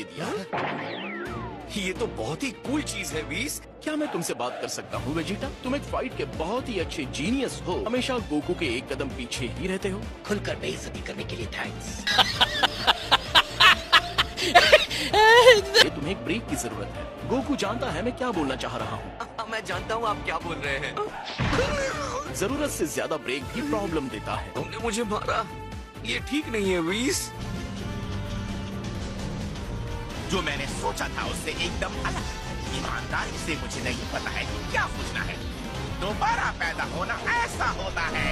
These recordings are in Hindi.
दे दिया। ये तो बहुत ही कूल चीज है वीस। क्या मैं तुमसे बात कर सकता हूँ वेजिटा? तुम एक फाइट के बहुत ही अच्छे जीनियस हो, हमेशा गोकू के एक कदम पीछे ही रहते हो। खुलकर बेइज्जती करने के लिए थैंक्स। ये तुम्हें एक ब्रेक की जरूरत है। गोकू जानता है मैं क्या बोलना चाह रहा हूँ। मैं जानता हूँ आप क्या बोल रहे हैं। जरूरत से ज्यादा ब्रेक भी प्रॉब्लम देता है। तुमने मुझे मारा, ये ठीक नहीं है वीस। जो मैंने सोचा था उससे एकदम अलग। ईमानदारी से मुझे नहीं पता है कि क्या सोचना है। दोबारा पैदा होना ऐसा होता है।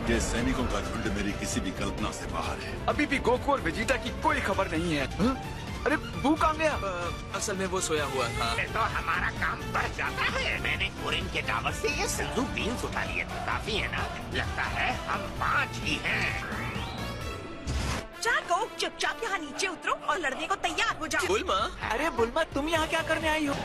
ये सैनिकों का झुंड मेरी किसी भी कल्पना से बाहर है। अभी भी गोकू और वेजिटा की कोई खबर नहीं है। अरे बू कहाँ गया? असल में वो सोया हुआ था। तो हमारा काम बढ़ जाता है। मैंने कोरिन के टावर से ये सिंधु बीन्स उठा लिए थे। काफी है ना? लगता है हम 5 ही हैं। जागो, चुपचाप यहाँ नीचे उतरो और लड़ने को तैयार हो जाओ। बुल्मा, अरे बुल्मा तुम यहाँ क्या करने आई हो?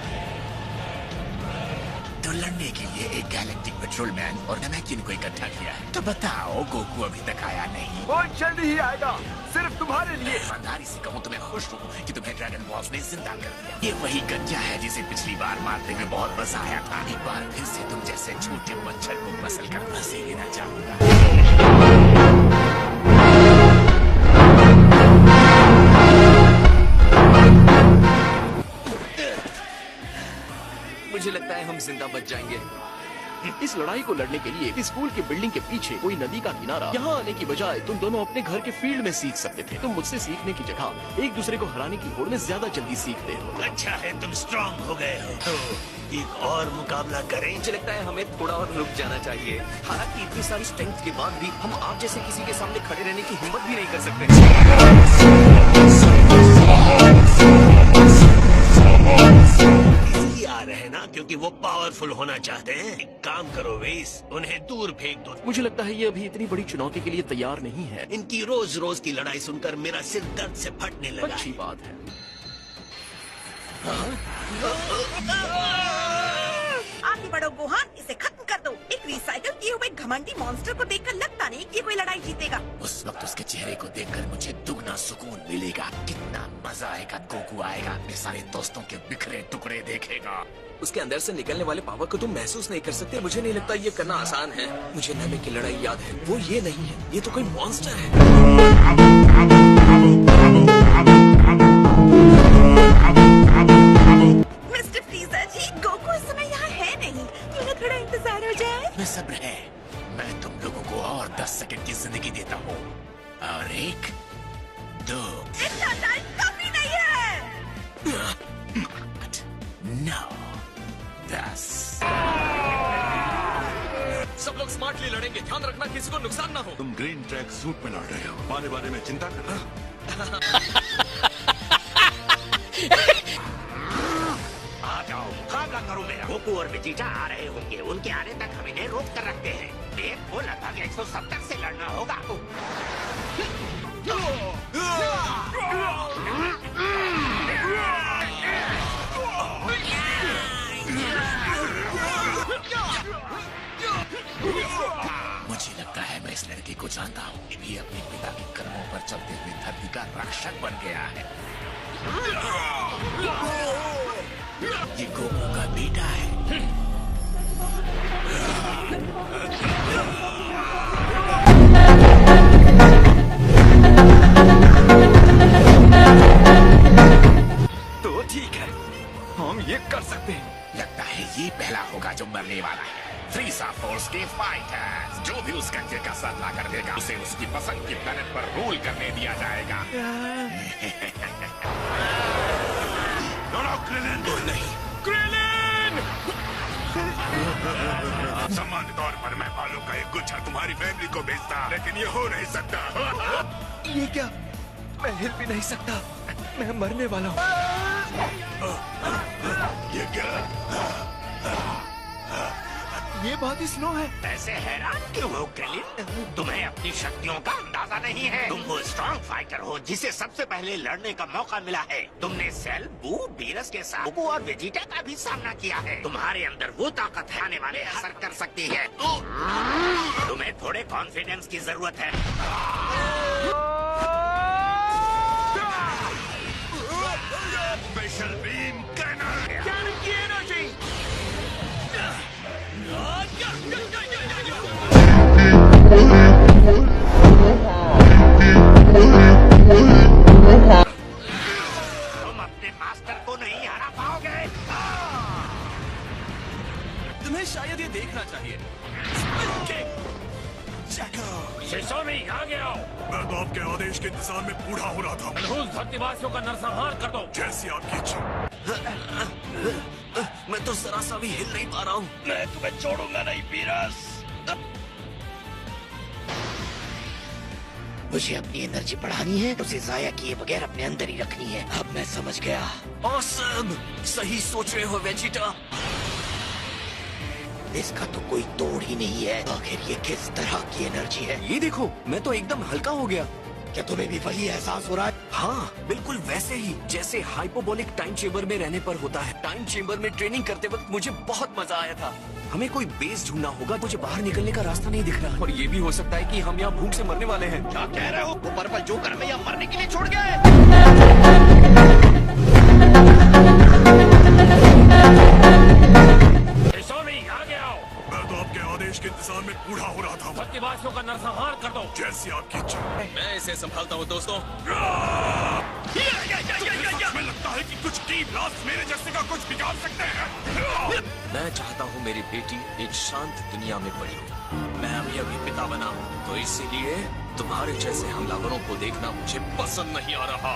तो लड़ने के लिए एक गैलेक्टिक पेट्रोलमैन और नमैकिन को इकट्ठा किया है। तो बताओ गोकू अभी तक आया नहीं। वो जल्दी ही आएगा, सिर्फ तुम्हारे लिए। ईमानदारी से कहूँ तो मैं खुश हूँ कि तुम्हें ड्रैगन बॉल्स ने जिंदा कर दिया। ये वही गज्जा है जिसे पिछली बार मारते हुए बहुत मजा आया था। एक बार फिर से तुम जैसे छोटे मच्छर को मसल कर मजे लेना चाहूंगा। मुझे लगता है हम जिंदा बच जाएंगे। इस लड़ाई को लड़ने के लिए स्कूल की बिल्डिंग के पीछे कोई नदी का किनारा, यहाँ आने की बजाय तुम दोनों अपने घर के फील्ड में सीख सकते थे। तुम मुझसे सीखने की जगह एक दूसरे को हराने की होड़ में ज्यादा जल्दी सीखते हो। अच्छा है तुम स्ट्रांग हो गए हो। तो एक और मुकाबला करें। मुझे लगता है हमें थोड़ा और रुक जाना चाहिए। हालांकि इतनी सारी स्ट्रेंथ के बाद भी हम आप जैसे किसी के सामने खड़े रहने की हिम्मत भी नहीं कर सकते। इसलिए आ रहे हैं ना क्योंकि वो पावरफुल होना चाहते हैं। एक काम करो वेस, उन्हें दूर फेंक दो। मुझे लगता है ये अभी इतनी बड़ी चुनौती के लिए तैयार नहीं है। इनकी रोज रोज की लड़ाई सुनकर मेरा सिर दर्द से फटने लगा। अच्छी बात है। आगे बढ़ो गोहान, इसे खत्म कर दो। एक रिसाइकल किए हुए घमंडी मॉन्स्टर को देखकर लगता नहीं कि कोई लड़ाई जीतेगा। उस वक्त उसके चेहरे को देखकर मुझे दुगना सुकून मिलेगा। कितना मजा आएगा। गोकू आएगा, अपने सारे दोस्तों के बिखरे टुकड़े देखेगा। उसके अंदर से निकलने वाले पावर को तुम महसूस नहीं कर सकते। मुझे नहीं लगता ये करना आसान है। मुझे नमे की लड़ाई याद है, वो ये नहीं है, ये तो कोई मॉन्स्टर है। मिस्टर फ्रीजर जी, गोकू इस समय यहाँ है नहीं। क्यों न थोड़ा इंतजार हो जाए? मैं सब्र है। मैं तुम लोगों को और 10 सेकंड की जिंदगी देता हूँ। और 1, 2, इतना टाइम काफी नहीं है। 9, 10। सब लोग स्मार्टली लड़ेंगे। ध्यान रखना किसी को नुकसान ना हो। तुम ग्रीन ट्रैक सूट में लड़ रहे हो, मारे बारे में चिंता कर रहे हो। आ जाओ, मुकाबला करो मेरा। गोकू और वेजिटा आ रहे होंगे। उनके आने तक हम इन्हें रोक कर रखते हैं। एक को लगभग 170 से लड़ना होगा। मुझे लगता है मैं इस लड़के को जानता हूँ। ये भी अपने पिता के कर्मों पर चलते हुए धरती का रक्षक बन गया है। ये गोकू का बेटा है। तो ठीक है, हम ये कर सकते हैं। लगता है ये पहला होगा जो मरने वाला है। फ्रीसा फोर्स के फाइटर्स, जो भी उस गंजे का सामना कर देगा उसे उसकी पसंद की प्लेनेट पर रूल करने दिया जाएगा। नहीं, क्रेलिन! सामान्य तौर पर मैं बालों का एक गुच्छा तुम्हारी फैमिली को भेजता, लेकिन ये हो नहीं सकता। ये क्या? मैं हिल भी नहीं सकता। मैं मरने वाला हूँ। ये क्या? ये बहुत ही स्लो है। ऐसे हैरान क्यों हो क्रेलिन? तुम्हें अपनी शक्तियों का अंदाजा नहीं है। तुम वो स्ट्रॉन्ग फाइटर हो जिसे सबसे पहले लड़ने का मौका मिला है। तुमने सेल, बू, बीरस के साथ गोकू और वेजिटा का भी सामना किया है। तुम्हारे अंदर वो ताकत है आने वाले असर कर सकती है। तुम्हें थोड़े कॉन्फिडेंस की जरूरत है। Special beam cannon. कैनन की एनर्जी। तुम अपने मास्टर को नहीं हरा पाओगे। तुम्हें शायद ये देखना चाहिए। शिशोमी आगे आओ। मैं तो आपके आदेश के इंतजार में बूढ़ा हो रहा था। मनहूस धरतीवासियों का नरसंहार कर दो। जैसी आपकी इच्छा। मैं तो जरा सा भी हिल नहीं पा रहा हूँ। मैं तुम्हें छोड़ूंगा नहीं बीरस। मुझे अपनी एनर्जी बढ़ानी है, उसे जाया किए बगैर अपने अंदर ही रखनी है। अब मैं समझ गया। ऑसम, सही सोच रहे हो वेजिटा। इसका तो कोई तोड़ ही नहीं है। आखिर ये किस तरह की एनर्जी है? ये देखो, मैं तो एकदम हल्का हो गया। क्या तुम्हें भी वही एहसास हो रहा है? हाँ, बिल्कुल वैसे ही जैसे हाइपोबोलिक टाइम चेम्बर में रहने पर होता है। टाइम चेम्बर में ट्रेनिंग करते वक्त मुझे बहुत मजा आया था। हमें कोई बेस ढूंढना होगा। मुझे बाहर निकलने का रास्ता नहीं दिख रहा। और ये भी हो सकता है कि हम यहाँ भूख से मरने वाले हैं। क्या कह रहे हो? वो पर्पल जोकर हमें यहाँ मरने के लिए छोड़ गए। आगे आओ। मैं तो आपके आदेश के इंतजार में बूढ़ा हो रहा था। धरतीवासियों का नरसंहार कर दो। जैसी आपकी इच्छा। मैं इसे संभालता हूँ दोस्तों। हमें लगता है कि कुछ की ब्लास्ट मेरे जैसे का कुछ बिगाड़ सकते हैं। मैं चाहता हूँ मेरी बेटी एक शांत दुनिया में बड़ी हो। मैं अभी पिता बना हूँ, तो इसीलिए तुम्हारे जैसे हमलावरों को देखना मुझे पसंद नहीं आ रहा।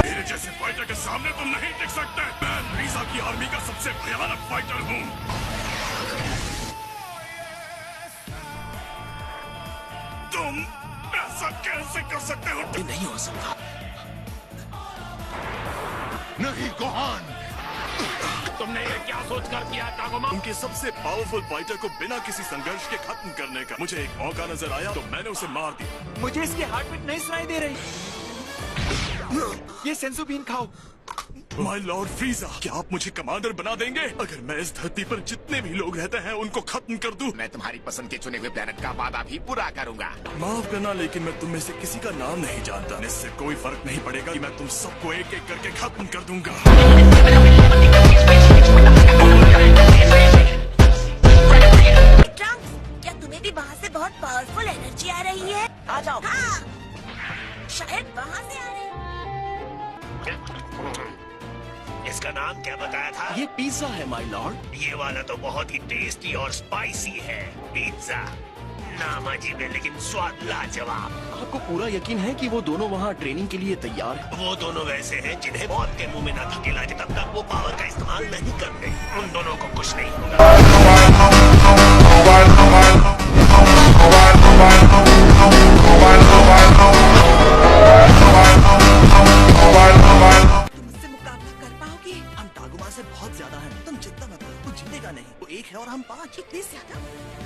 मेरे जैसे फाइटर के सामने तुम नहीं टिक सकते। मैं रीजा की आर्मी का सबसे भयानक फाइटर हूँ। तुम ऐसा कैसे कर सकते हो? ये नहीं हो सकता। नहीं गोहान, तुमने ये क्या सोचकर किया टागोमा? उनके सबसे पावरफुल फाइटर को बिना किसी संघर्ष के खत्म करने का मुझे एक मौका नजर आया, तो मैंने उसे मार दिया। मुझे इसकी हार्ट बीट नहीं सुनाई दे रही। ये सेंसो बीन खाओ। माय लॉर्ड फ्रीजा, क्या आप मुझे कमांडर बना देंगे? अगर मैं इस धरती पर जितने भी लोग रहते हैं उनको खत्म कर दूं। मैं तुम्हारी पसंद के चुने हुए प्लेनेट का वादा भी पूरा करूंगा। माफ करना, लेकिन मैं तुम में से किसी का नाम नहीं जानता। इससे कोई फर्क नहीं पड़ेगा कि मैं तुम सबको एक एक करके खत्म कर दूंगा। ट्रंक्स, क्या तुम्हें भी वहाँ से बहुत पावरफुल एनर्जी आ रही है? आ जाओ। हाँ, शायद वहाँ से आ रही है। इसका नाम क्या बताया था? ये पिज्जा है माय लॉर्ड। ये वाला तो बहुत ही टेस्टी और स्पाइसी है। पिज्जा नाम अजीब है लेकिन स्वाद लाजवाब। आपको पूरा यकीन है कि वो दोनों वहाँ ट्रेनिंग के लिए तैयार हैं? वो दोनों वैसे हैं जिन्हें मौत के मुंह में न धकेला जाए तब तक वो पावर का इस्तेमाल नहीं करते। उन दोनों को कुछ नहीं होगा। तुम उससे मुकाबला कर पाओगे? हम टागुमा से बहुत ज्यादा हैं। तुम चिंता मत करो, वो जीतेगा नहीं। वो एक है और हम 5। इतनी ज्यादा?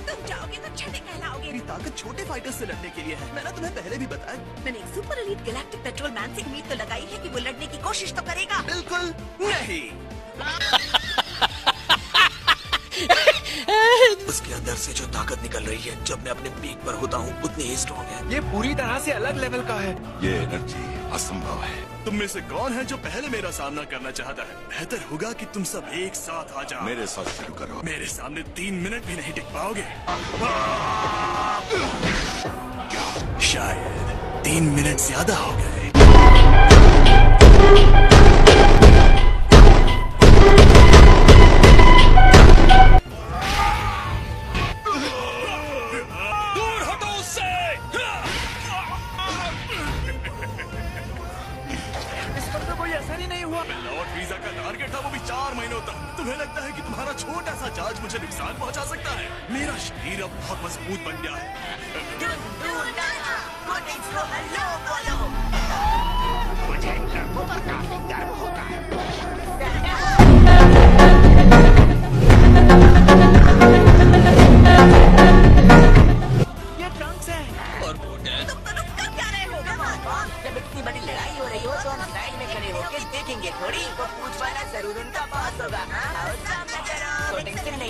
तुम जाओगे तो छठे कहलाओगे। मेरी ताकत छोटे फाइटर से लड़ने के लिए है। मैंने तुम्हें पहले भी बताया। मैंने एक super elite galactic petrol man से उम्मीद तो लगाई है कि वो लड़ने की कोशिश तो करेगा। बिल्कुल नहीं। उसके अंदर से जो ताकत निकल रही है जब मैं अपने पीक पर होता हूँ उतनी ही स्ट्रॉन्ग है। ये पूरी तरह से अलग लेवल का है। ये एनर्जी असंभव है। तुम में से कौन है जो पहले मेरा सामना करना चाहता है? बेहतर होगा कि तुम सब एक साथ आ जाओ। मेरे साथ शुरू करो। मेरे सामने 3 मिनट भी नहीं टिक पाओगे। शायद 3 मिनट ज्यादा हो गए। दूर हटो उससे। इस पर तो कोई असर ही नहीं हुआ। लॉर्ड वीजा का टारगेट था, वो भी 4 महीनों तक। तुम्हें लगता है कि तुम्हारा छोटा सा चार्ज मुझे नुकसान पहुंचा सकता है? मेरा शरीर अब बहुत मजबूत बन गया है।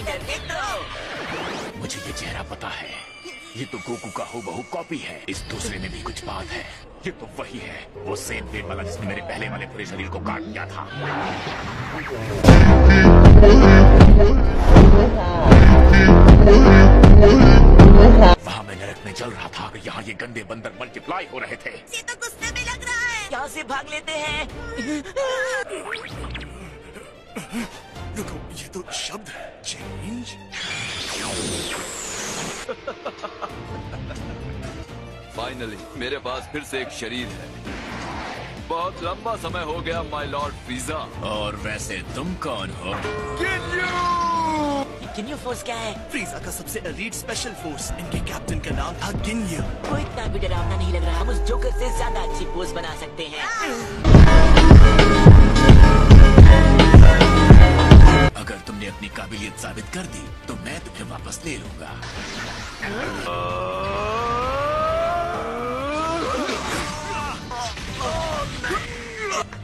करके दो। मुझे ये चेहरा पता है, ये तो गोकू का हूबहू कॉपी है। इस दूसरे में भी कुछ बात है। ये तो वही है, वो सेम पेट वाला जिसने मेरे पहले वाले पूरे शरीर को काट दिया था। वहाँ मैं नरक में जल रहा था, यहाँ ये गंदे बंदर मल्टीप्लाई हो रहे थे। ये तो गुस्से में लग रहा है। यहाँ से भाग लेते हैं। रुको, ये तो शब्द है। चेंज। फाइनली मेरे पास फिर से एक शरीर है। बहुत लंबा समय हो गया माय लॉर्ड फ्रीजा। और वैसे तुम कौन हो? गिन्यू फोर्स क्या है? फ्रीजा का सबसे एलीट स्पेशल फोर्स। इनके कैप्टन का नाम था गिन्यू। वो इतना भी डरावना नहीं लग रहा। हम उस जोकर से ज्यादा अच्छी पोज बना सकते हैं। अगर तुमने अपनी काबिलियत साबित कर दी तो मैं तुम्हें वापस ले लूंगा।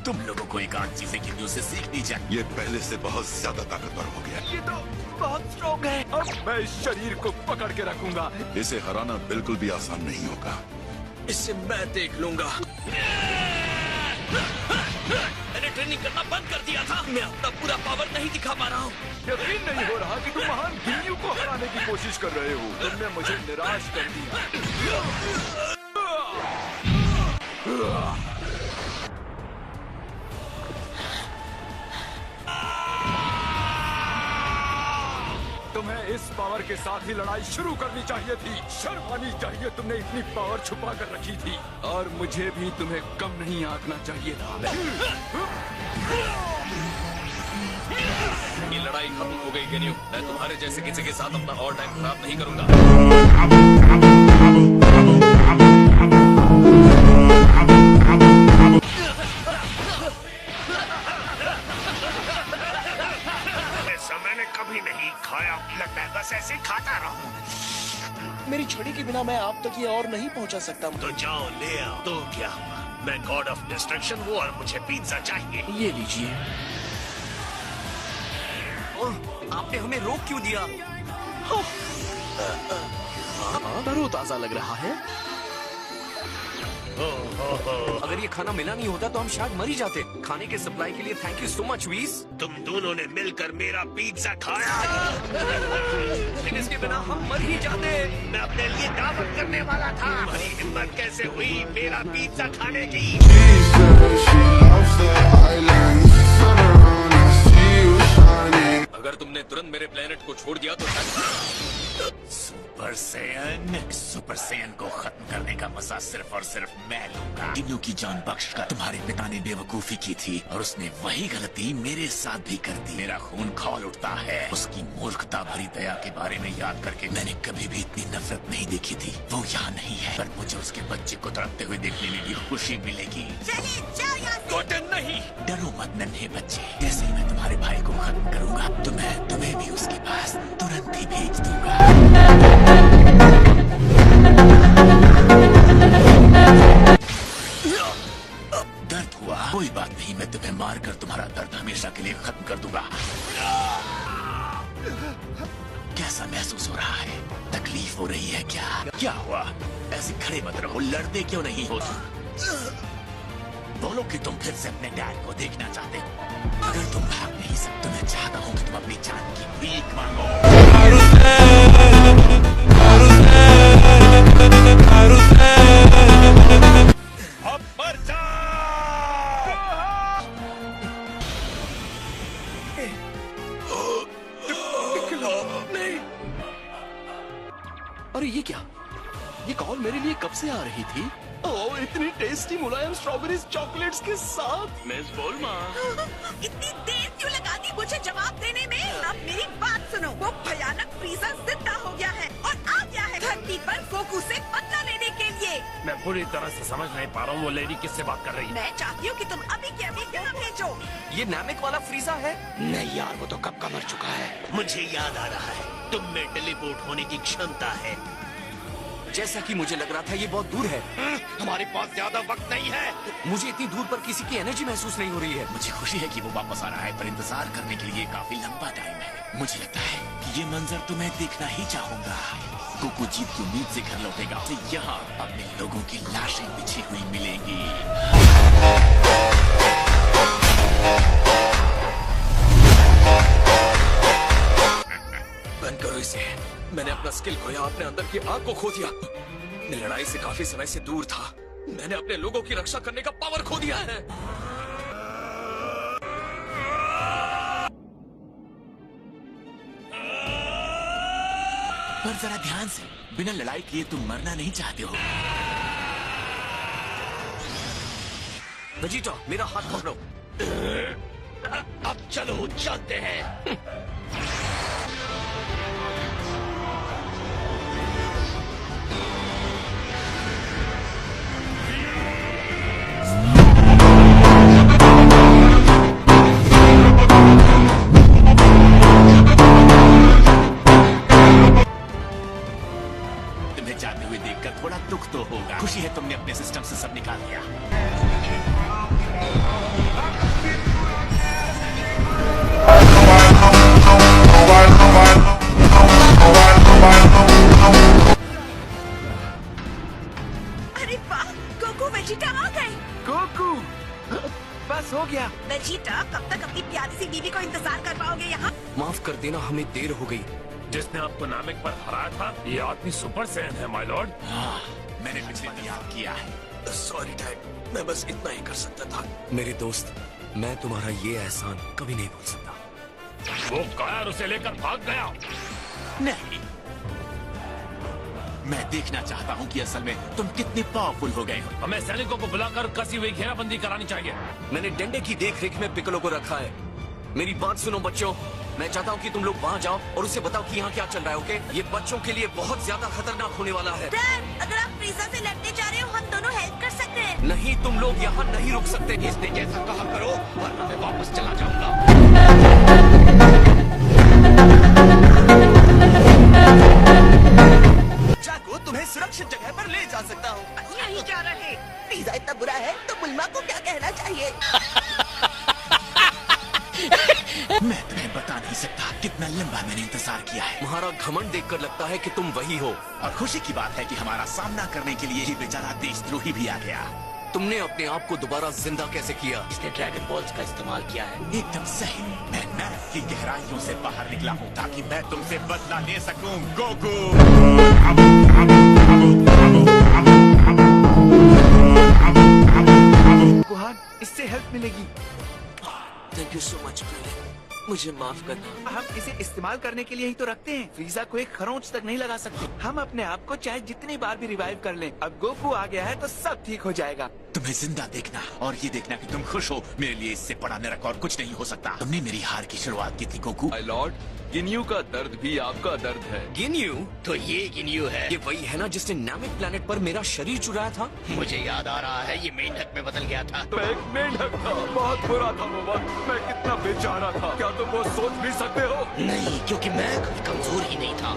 तुम लोगों को एक आध चीजें गिन्यू से सीखनी चाहिए। ये पहले से बहुत ज्यादा ताकतवर हो गया। ये तो बहुत स्ट्रॉन्ग है। अब मैं इस शरीर को पकड़ के रखूंगा। इसे हराना बिल्कुल भी आसान नहीं होगा। इससे मैं देख लूंगा। मैंने ट्रेनिंग करना बंद कर दिया था। मैं अपना पूरा पावर नहीं दिखा पा रहा हूँ। यकीन नहीं हो रहा कि तुम महान गिन्यू को हराने की कोशिश कर रहे हो। तुमने मुझे निराश कर दिया। तुम्हें इस पावर के साथ ही लड़ाई शुरू करनी चाहिए थी। शर्म आनी चाहिए, तुमने इतनी पावर छुपा कर रखी थी। और मुझे भी तुम्हें कम नहीं आंकना चाहिए था। ये लड़ाई खत्म हो गई गिन्यू। मैं तुम्हारे जैसे किसी के साथ अपना और टाइम खराब नहीं करूंगा। मैंने कभी नहीं खाया, लगता है बस ऐसे खाता रहूं। मेरी छड़ी के बिना मैं आप तक ये और नहीं पहुंचा सकता। तो जाओ ले आओ। तो क्या, मैं गॉड ऑफ डिस्ट्रक्शन हूँ और मुझे पिज्जा चाहिए। ये लीजिए। ओह, आपने हमें रोक क्यों दिया? तरोताजा लग रहा है। अगर ये खाना मिला नहीं होता तो हम शायद मर ही जाते। खाने के सप्लाई के लिए थैंक यू सो मच वीज। तुम दोनों ने मिलकर मेरा पिज्जा खाया। लेकिन इसके बिना हम मर ही जाते। मैं अपने लिए दावत करने वाला था। तुम्हारी हिम्मत कैसे हुई मेरा पिज्जा खाने की? अगर तुमने तुरंत मेरे प्लेनेट को छोड़ दिया तो सुपर सैयन को खत्म करने का मजा सिर्फ और सिर्फ मैं लूंगा। गिन्यू की जान बख्श कर तुम्हारे पिता ने बेवकूफी की थी और उसने वही गलती मेरे साथ भी कर दी। मेरा खून खौल उठता है उसकी मूर्खता भरी दया के बारे में याद करके। मैंने कभी भी इतनी नफरत नहीं देखी थी। वो यहाँ नहीं है, पर मुझे उसके बच्चे को तड़पते हुए देखने में भी खुशी मिलेगी। चलिए जाओ यहाँ से। नहीं, डरो मत नन्हे बच्चे। जैसे ही मैं तुम्हारे भाई को खत्म करूंगा तो मैं तुम्हें भी उसके पास तुरंत ही भेज दूंगा। दर्द हुआ? कोई बात नहीं, मैं तुम्हें मारकर तुम्हारा दर्द हमेशा के लिए खत्म कर दूंगा। कैसा महसूस हो रहा है? तकलीफ हो रही है क्या? क्या हुआ? ऐसे खड़े मत रहो, लड़ते क्यों नहीं हो तुम? बोलो कि तुम फिर से अपने डैड को देखना चाहते हो। अगर तुम भाग नहीं सकते, मैं चाहता हूँ कि तुम अपनी जान की भीख मांगो। अब मर अरे ये क्या? ये कॉल मेरे लिए कब से आ रही थी? ओह, इतनी टेस्टी मुलायम स्ट्रॉबेरीज चॉकलेट्स के साथ। मिस बोलमा, इतनी देर क्यों लगा दी मुझे जवाब देने में? अब मेरी बात सुनो। वो भयानक फ्रीजा जिंदा हो गया है और आ गया है धरती पर गोकू से बदला लेने के लिए। मैं पूरी तरह से समझ नहीं पा रहा हूँ वो लेडी किससे बात कर रही है। मैं चाहती हूँ कि तुम अभी के अभी यहाँ भेजो। ये नामिक वाला फ्रीजा है? नहीं यार, वो तो कब का मर चुका है। मुझे याद आ रहा है, तुम में टेलीपोर्ट होने की क्षमता है। जैसा कि मुझे लग रहा था ये बहुत दूर है। हमारे पास ज्यादा वक्त नहीं है। मुझे इतनी दूर पर किसी की एनर्जी महसूस नहीं हो रही है। मुझे खुशी है कि वो वापस आ रहा है, पर इंतजार करने के लिए काफी लंबा टाइम है। मुझे लगता है कि ये मंजर तो मैं देखना ही चाहूंगा। गोकू जीत की उम्मीद से घर लौटेगा तो यहाँ अपने लोगों की लाशें बिछी हुई मिलेंगी। बंद करो इसे। मैंने अपना स्किल खोया, अपने अंदर की आग को खो दिया। मैं लड़ाई से काफी समय से दूर था। मैंने अपने लोगों की रक्षा करने का पावर खो दिया है। पर जरा ध्यान से, बिना लड़ाई किए तुम मरना नहीं चाहते हो। वेजिटा, मेरा हाथ पकड़ो। अब चलो चलते हैं। तुम्हें जाते हुए देखकर थोड़ा दुख तो होगा। खुशी है तुमने अपने सिस्टम से सब निकाल दिया। अरे वाह, गोकू वेजिटा आ गए। गोकू, बस हो गया। वेजिटा, कब तक अपनी प्यारी सी बीवी को इंतजार कर पाओगे यहाँ? माफ कर देना, हमें देर हो गई। जिसने आपको नामिक पर हराया था, ये आदमी सुपर सैन है माय लॉर्ड। हाँ, मैंने पिछले दिन याद किया है। सॉरी डैड, मैं बस इतना ही कर सकता था। मेरे दोस्त, मैं तुम्हारा ये एहसान कभी नहीं भूल सकता। वो कायर उसे लेकर भाग गया। नहीं, मैं देखना चाहता हूँ कि असल में तुम कितने पावरफुल हो गए हो। हमें सैनिकों को बुलाकर कसी हुई घेराबंदी करानी चाहिए। मैंने डंडे की देख रेख में पिकलो को रखा है। मेरी बात सुनो बच्चों, मैं चाहता हूँ कि तुम लोग वहाँ जाओ और उसे बताओ कि यहाँ क्या चल रहा है। ओके, ये बच्चों के लिए बहुत ज्यादा खतरनाक होने वाला है। डैड, अगर आप फ्रीजा से लड़ने जा रहे हो, हम दोनों हेल्प कर सकते हैं। नहीं, तुम लोग यहाँ नहीं रुक सकते। इसने जैसा कहा करो वरना मैं वापस चला जाऊंगा। जाको, तुम्हें सुरक्षित जगह पर ले जा सकता हूँ। यहीं जा रहे। पिज्जा इतना बुरा है तो बुलमा को क्या कहना चाहिए? मैं तुम्हें बता नहीं सकता कितना लंबा मैंने इंतजार किया है। तुम्हारा घमंड देखकर लगता है कि तुम वही हो। और खुशी की बात है कि हमारा सामना करने के लिए ये बेचारा देशद्रोही भी आ गया। तुमने अपने आप को दोबारा जिंदा कैसे किया? इसने ड्रैगन बॉल्स का इस्तेमाल किया है। एकदम सही, मैं नर्क की गहराइयों से बाहर निकला हूँ ताकि मैं तुमसे बदला ले सकूं, गोकू। कुहान, इससे हेल्प मिलेगी। Thank you so much brother, मुझे माफ करना। हम इसे इस्तेमाल करने के लिए ही तो रखते हैं। फ्रीजा को एक खरोंच तक नहीं लगा सकते। हम अपने आप को चाहे जितनी बार भी रिवाइव कर लें, अब गोकू आ गया है तो सब ठीक हो जाएगा। तुम्हें जिंदा देखना और ये देखना कि तुम खुश हो, मेरे लिए इससे बड़ा नरक और कुछ नहीं हो सकता। तुमने मेरी हार की शुरुआत की थी गोकू। माय लॉर्ड, गिन्यू का दर्द भी आपका दर्द है। गिन्यू? तो ये गिन्यू है। ये वही है ना जिसने नामिक प्लेनेट पर मेरा शरीर चुराया था? मुझे याद आ रहा है, ये मेंढक में बदल गया था। मैं एक मेंढक था, बहुत बुरा था वो वक्त। मैं कितना बेचारा था, क्या तुम वो सोच भी सकते हो? नहीं, क्योंकि मैं कोई कमजोर ही नहीं था।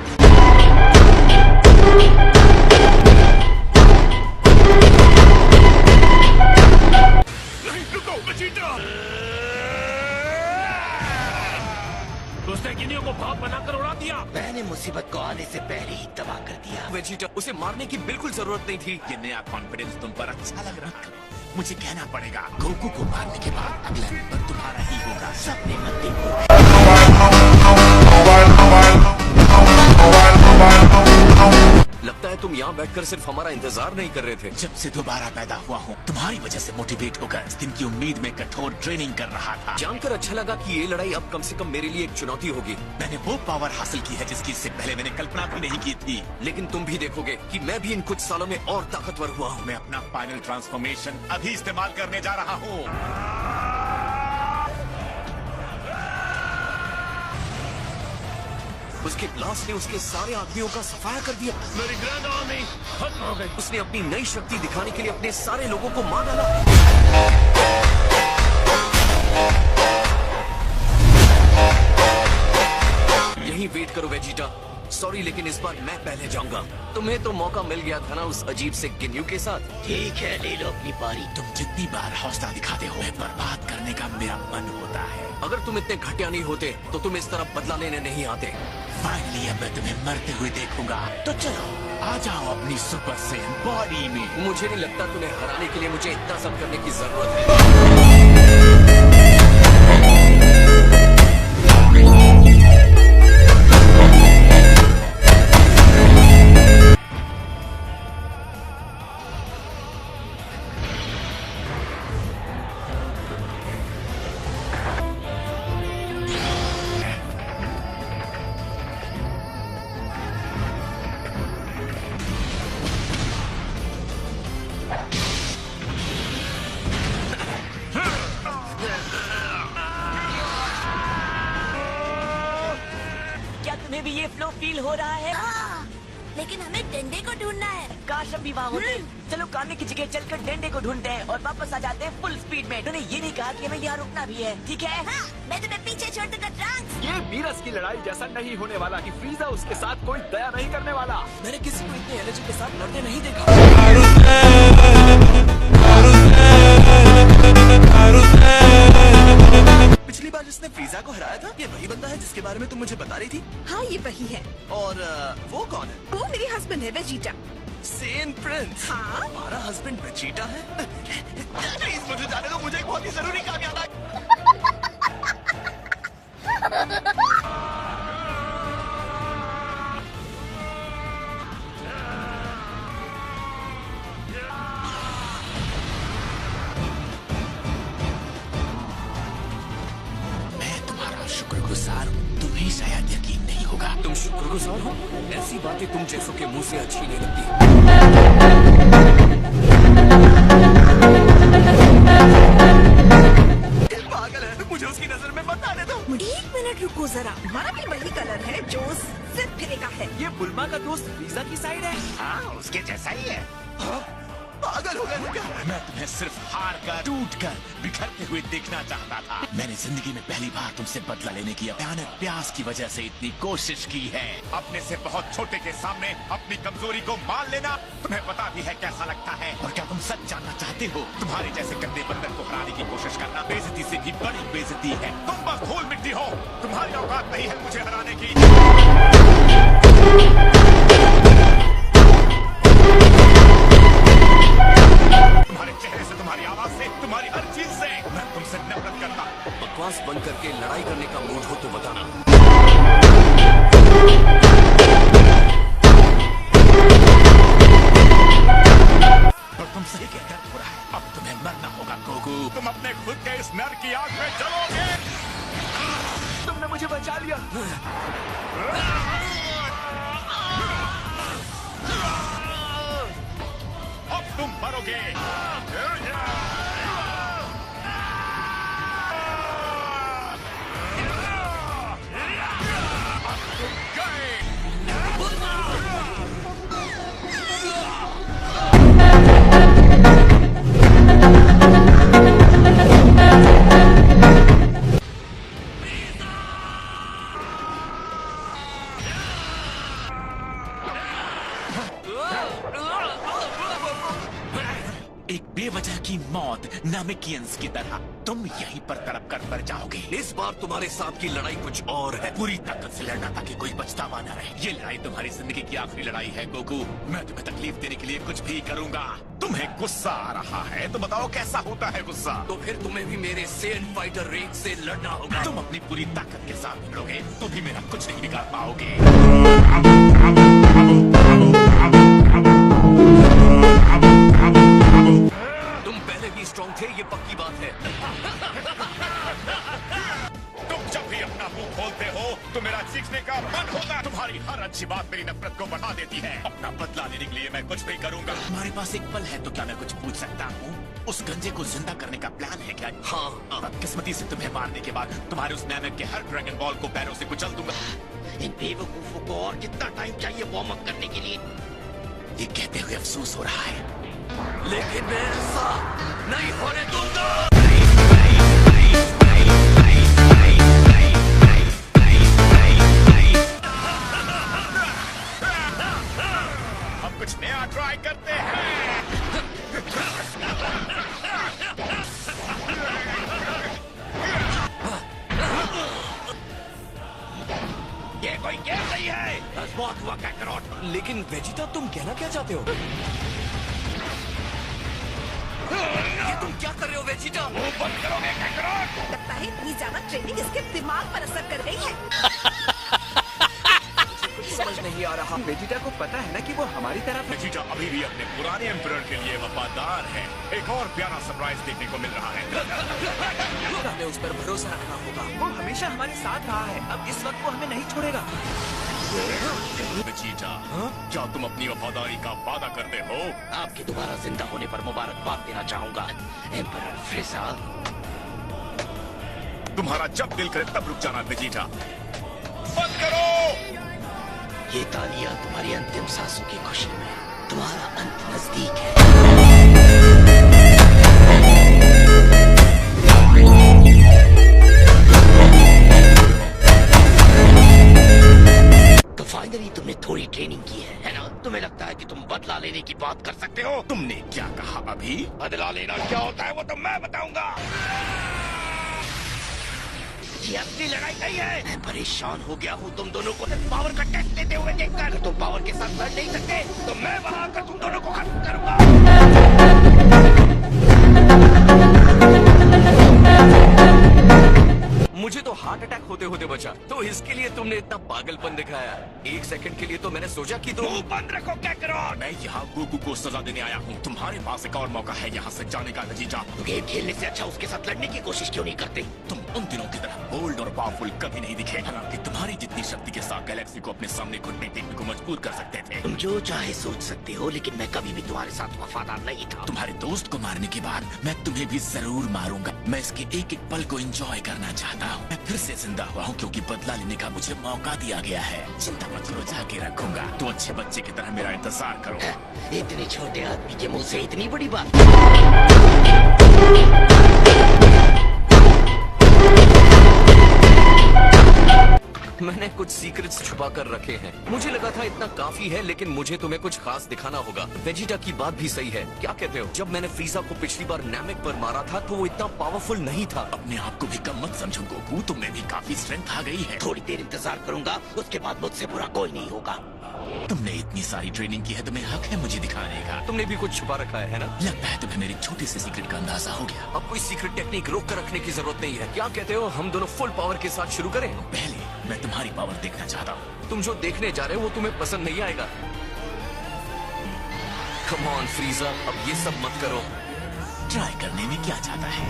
नहीं, रुको वेजिटा। उसने गिनियो को भाप बनाकर उड़ा दिया। मैंने मुसीबत को आने से पहले ही तबाह कर दिया। वेजिटा, उसे मारने की बिल्कुल जरूरत नहीं थी। ये नया कॉन्फिडेंस तुम पर अच्छा लग रहा है। मुझे कहना पड़ेगा, गोकू को मारने के बाद अगला नंबर तुम्हारा ही होगा। सपने मत देखो। लगता है तुम यहाँ बैठकर सिर्फ हमारा इंतजार नहीं कर रहे थे। जब से दोबारा पैदा हुआ हूँ, तुम्हारी वजह से मोटिवेट होकर इस दिन की उम्मीद में कठोर ट्रेनिंग कर रहा था। जानकर अच्छा लगा कि ये लड़ाई अब कम से कम मेरे लिए एक चुनौती होगी। मैंने वो पावर हासिल की है जिसकी इससे पहले मैंने कल्पना भी नहीं की थी। लेकिन तुम भी देखोगे कि मैं भी इन कुछ सालों में और ताकतवर हुआ हूँ। मैं अपना फाइनल ट्रांसफॉर्मेशन अभी इस्तेमाल करने जा रहा हूँ। उसके ब्लास्ट ने उसके सारे आदमियों का सफाया कर दिया। मेरी ग्रैंड आर्मी खत्म हो गई। उसने अपनी नई शक्ति दिखाने के लिए अपने सारे लोगों को मार डाला। यहीं वेट करो वेजिटा। सॉरी, लेकिन इस बार मैं पहले जाऊंगा। तुम्हें तो मौका मिल गया था ना उस अजीब से गिन्यू के साथ। ठीक है, ले लो अपनी पारी। तुम जितनी बार हौसला दिखाते हो, बर्बाद करने का मेरा मन होता है। अगर तुम इतने घटिया नहीं होते तो तुम इस तरह बदला लेने नहीं आते। फाइनली अब मैं तुम्हें मरते हुए देखूंगा। तो चलो आ जाओ अपनी सुपर सेन बॉडी में। मुझे नहीं लगता तुम्हें हराने के लिए मुझे इतना सब करने की जरूरत है। क्या तुम्हें भी ये फ्लो फील हो रहा है? लेकिन हमें डंडे को ढूंढना है। काश हम भी वहाँ होते। चलो काने की जगह चलकर डंडे को ढूंढते हैं और वापस आ जाते हैं फुल स्पीड में। तूने ये नहीं कहा कि हमें यहाँ रुकना भी है, ठीक है? हाँ, मैं तुम्हें पीछे छोड़ दूंगा ट्रंक्स। ये वीरस की लड़ाई जैसा नहीं होने वाला कि फ्रीजा उसके साथ कोई दया नहीं करने वाला। मैंने किसी को इतने एनर्जी के साथ लड़ते नहीं देखा। पिछली बार जिसने फ्रीजा को हराया था, ये वही बंदा है जिसके बारे में तुम मुझे बता रही थी। हाँ, ये वही है। और वो कौन है? वो मेरे हस्बैंड है, वेजिटा। सेन प्रिंस। हाँ? हमारा हस्बैंड वेजिटा है? प्लीज मुझे जाने दो, मुझे एक बहुत ही जरूरी काम याद आ। मैं तुम्हारा शुक्रगुजार हूँ, तुम्हें शायद यकीन नहीं होगा। तुम शुक्रगुजार हो? ऐसी बातें तुम जैसों के मुंह से अच्छी नहीं लगती। पागल है, मुझे उसकी नजर में मत आने दो। 1 मिनट रुको जरा। हमारा भी वही कलर है जो सिर्फ फिरेगा है। ये बुल्मा का दोस्त फ्रीजा की साइड है। हाँ उसके जैसा ही है। पागल हो गए हो क्या? मैं तुम्हें सिर्फ हार कर टूट कर बिखरते हुए देखना चाहता था। मैंने जिंदगी में पहली बार तुमसे बदला लेने की अचानक प्यास की वजह से इतनी कोशिश की है। अपने से बहुत छोटे के सामने अपनी कमजोरी को मान लेना तुम्हें पता भी है कैसा लगता है। और क्या तुम सच जानना चाहते हो? तुम्हारे जैसे गंदे बंदर को हराने की कोशिश करना बेइज्जती से भी बड़ी बेइज्जती है। तुम बस धूल मिट्टी हो, तुम्हारी औकात नहीं है मुझे हराने की। तुम्हारे चेहरे से, तुम्हारी आवाज से, तुम्हारी हर चीज से मैं तुमसे नफरत करता। बकवास बंद करके लड़ाई करने का मूड हो तो बताना। और तुमसे ये दर्द हो रहा है, अब तुम्हें मरना होगा गोकू। तुम अपने खुद के इस नर की आग में जलोगे। तुमने मुझे बचा लिया। अब तुम मरोगे। एक बेवजह की मौत नामिकियंस की तरह तुम यहीं पर तड़प कर मर जाओगे। इस बार तुम्हारे साथ की लड़ाई कुछ और है। पूरी ताकत से लड़ना ताकि कोई पछतावा न रहे। ये लड़ाई तुम्हारी जिंदगी की आखिरी लड़ाई है गोकू। मैं तुम्हें तकलीफ देने के लिए कुछ भी करूंगा। तुम्हें गुस्सा आ रहा है तो बताओ कैसा होता है गुस्सा? तो फिर तुम्हें भी मेरे सेन फाइटर रेंज से लड़ना होगा। तुम अपनी पूरी ताकत के साथ लड़ोगे तो भी मेरा कुछ नहीं बिगाड़ पाओगे। तुम पहले भी स्ट्रॉन्ग थे, ये पक्की बात है। तुम जब भी अपना मुंह खोलते हो तो मेरा चीखने का मन होता है। तुम्हारी हर अच्छी बात मेरी नफरत को बढ़ा देती है। अपना बदला लेने के लिए मैं कुछ भी करूंगा। तुम्हारे पास एक पल है तो क्या मैं कुछ पूछ सकता हूँ? उस गंजे को जिंदा करने का प्लान है क्या? हाँ। बदकिस्मती से तुम्हें मारने के बाद तुम्हारे उस नैनक के हर ड्रैगन बॉल को पैरों से कुचल दूंगा। इन बेवकूफों को और कितना टाइम चाहिए वार्म अप करने के लिए? ये कहते हुए अफसोस हो रहा है। लेकिन मैं ऐसा नहीं होने दूंगा। हम कुछ नया ट्राई करते हैं। ये कोई कोई गेम नहीं है। बस बहुत हुआ काकरोट। लेकिन वेजिटा, तुम कहना क्या चाहते हो? ये तुम क्या कर रहे हो वेजिटा? मुंह बंद करोगे काकरोट? लगता है इतनी ज्यादा ट्रेनिंग इसके दिमाग पर असर कर रही है। समझ नहीं आ रहा। वेजिटा को पता है ना कि वो हमारी तरफ है। वेजिटा अभी भी अपने पुराने एम्परर के लिए वफादार है। एक और प्यारा सरप्राइज देखने को मिल रहा है। हमें उस पर भरोसा रखना होगा। वो हमेशा हमारे साथ रहा है, अब इस वक्त वो हमें नहीं छोड़ेगा। वेजिटा, क्या तुम अपनी वफादारी का वादा करते हो? आपके दोबारा जिंदा होने पर मुबारकबाद देना चाहूंगा एम्परर फ्रीजा। तुम्हारा जब दिल करे तब रुक जाना वेजिटा। बंद करो। ये तालियां तुम्हारी अंतिम सांसों की खुशी में। तुम्हारा अंत नजदीक है। तो फाइनली तुमने थोड़ी ट्रेनिंग की है ना? तुम्हें लगता है कि तुम बदला लेने की बात कर सकते हो? तुमने क्या कहा अभी? बदला लेना क्या होता है वो तो मैं बताऊंगा। ये अपनी लड़ाई नहीं है। मैं परेशान हो गया हूँ तुम दोनों को पावर का टेस्ट लेते हुए देखकर। अगर तुम पावर के साथ लड़ नहीं सकते तो मैं वहां आकर तुम दोनों को खत्म करूंगा। मुझे तो हार्ट अटैक होते होते बचा, तो इसके लिए तुमने इतना पागलपन दिखाया। एक सेकंड के लिए तो मैंने सोचा कि तुम मुंह बंद रखो काकरोट। मैं यहाँ गोकू को सजा देने आया हूँ। तुम्हारे पास एक और मौका है यहाँ से जाने का वेजिटा। गेम खेलने से अच्छा उसके साथ लड़ने की कोशिश क्यों नहीं करते? तुम उन दिनों की तरह बोल्ड और पावरफुल कभी नहीं दिखे। हालांकि तुम्हारी जितनी शक्ति के साथ गैलेक्सी को अपने सामने घुटने टेकने को मजबूर कर सकते थे। तुम जो चाहे सोच सकते हो, लेकिन मैं कभी भी तुम्हारे साथ वफादार नहीं था। तुम्हारे दोस्त को मारने के बाद मैं तुम्हें भी जरूर मारूंगा। मैं इसके एक एक पल को एंजॉय करना चाहता हूँ। मैं फिर से जिंदा हुआ हूँ क्योंकि बदला लेने का मुझे मौका दिया गया है। चिंता मत करो, जाके रखूंगा। तो अच्छे बच्चे की तरह मेरा इंतजार करो। इतने छोटे आदमी के मुंह से इतनी बड़ी बात। मैंने कुछ सीक्रेट्स छुपा कर रखे हैं। मुझे लगा था इतना काफी है, लेकिन मुझे तुम्हें कुछ खास दिखाना होगा। वेजिटा की बात भी सही है। क्या कहते हो? जब मैंने फ्रीजा को पिछली बार नामेक पर मारा था तो वो इतना पावरफुल नहीं था। अपने आप को भी कम मत समझो गोकू, तुम्हें भी काफी स्ट्रेंथ आ गई है। थोड़ी देर इंतजार करूंगा, उसके बाद मुझसे बुरा कोई नहीं होगा। तुमने इतनी सारी ट्रेनिंग की है, तुम्हें हक है मुझे दिखाने का। तुमने भी कुछ छुपा रखा है ना? लगता है तुम्हें मेरे छोटे से सीक्रेट का अंदाजा हो गया। अब कोई सीक्रेट टेक्निक रोक कर रखने की जरूरत नहीं है। क्या कहते हो, हम दोनों फुल पावर के साथ शुरू करें? पहले मैं तुम्हारी पावर देखना चाहता हूँ। तुम जो देखने जा रहे हो वो तुम्हें पसंद नहीं आएगा। कम ऑन फ्रीजा, अब ये सब मत करो। ट्राई करने में क्या जाता है।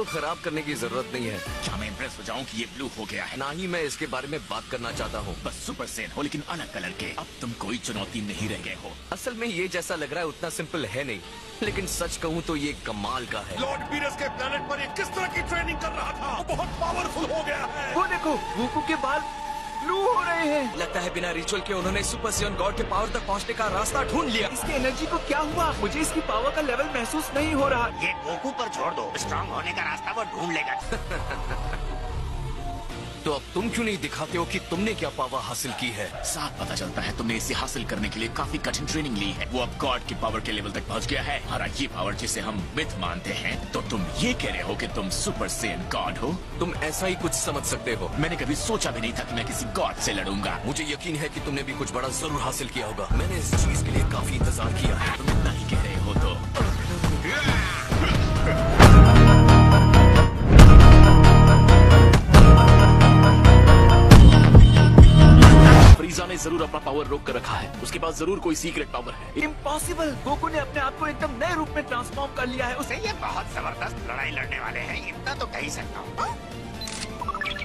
खराब करने की जरूरत नहीं है। क्या मैं इम्प्रेस हो जाऊं कि ये ब्लू हो गया है? ना ही मैं इसके बारे में बात करना चाहता हूँ। बस सुपर सेन हो, लेकिन अलग कलर के। अब तुम कोई चुनौती नहीं रह गए हो। असल में ये जैसा लग रहा है उतना सिंपल है नहीं, लेकिन सच कहूँ तो ये कमाल का है। लॉर्ड पीरस के प्लेनेट पर ये किस तरह की ट्रेनिंग कर रहा था? वो बहुत पावरफुल हो गया है। वो देखो, गोकू के बाल ब्लू हो रहे हैं। लगता है बिना रिचुअल के उन्होंने सुपर सियन गॉड के पावर तक पहुंचने का रास्ता ढूंढ लिया। इसकी एनर्जी को क्या हुआ? मुझे इसकी पावर का लेवल महसूस नहीं हो रहा। ये गोकू पर छोड़ दो, स्ट्रांग होने का रास्ता वो ढूंढ लेगा। तो अब तुम क्यों नहीं दिखाते हो कि तुमने क्या पावर हासिल की है? साफ पता चलता है तुमने इसे हासिल करने के लिए काफी कठिन ट्रेनिंग ली है। वो अब गॉड की पावर के लेवल तक पहुंच गया है। हमारा ये पावर जिसे हम मिथ मानते हैं, तो तुम ये कह रहे हो कि तुम सुपर सेन गॉड हो? तुम ऐसा ही कुछ समझ सकते हो। मैंने कभी सोचा भी नहीं था कि मैं किसी गॉड से लड़ूंगा। मुझे यकीन है कि तुमने भी कुछ बड़ा जरूर हासिल किया होगा। मैंने इस चीज के लिए काफी इंतजार किया है। तुम इतना ही कह रहे हो तो फ्रीजा ने जरूर अपना पावर रोक कर रखा है। उसके पास जरूर कोई सीक्रेट पावर है। इम्पॉसिबल! गोकू ने अपने आप को एकदम नए रूप में ट्रांसफॉर्म कर लिया है। उसे ये बहुत जबरदस्त लड़ाई लड़ने वाले हैं, इतना तो कह ही सकता हूँ।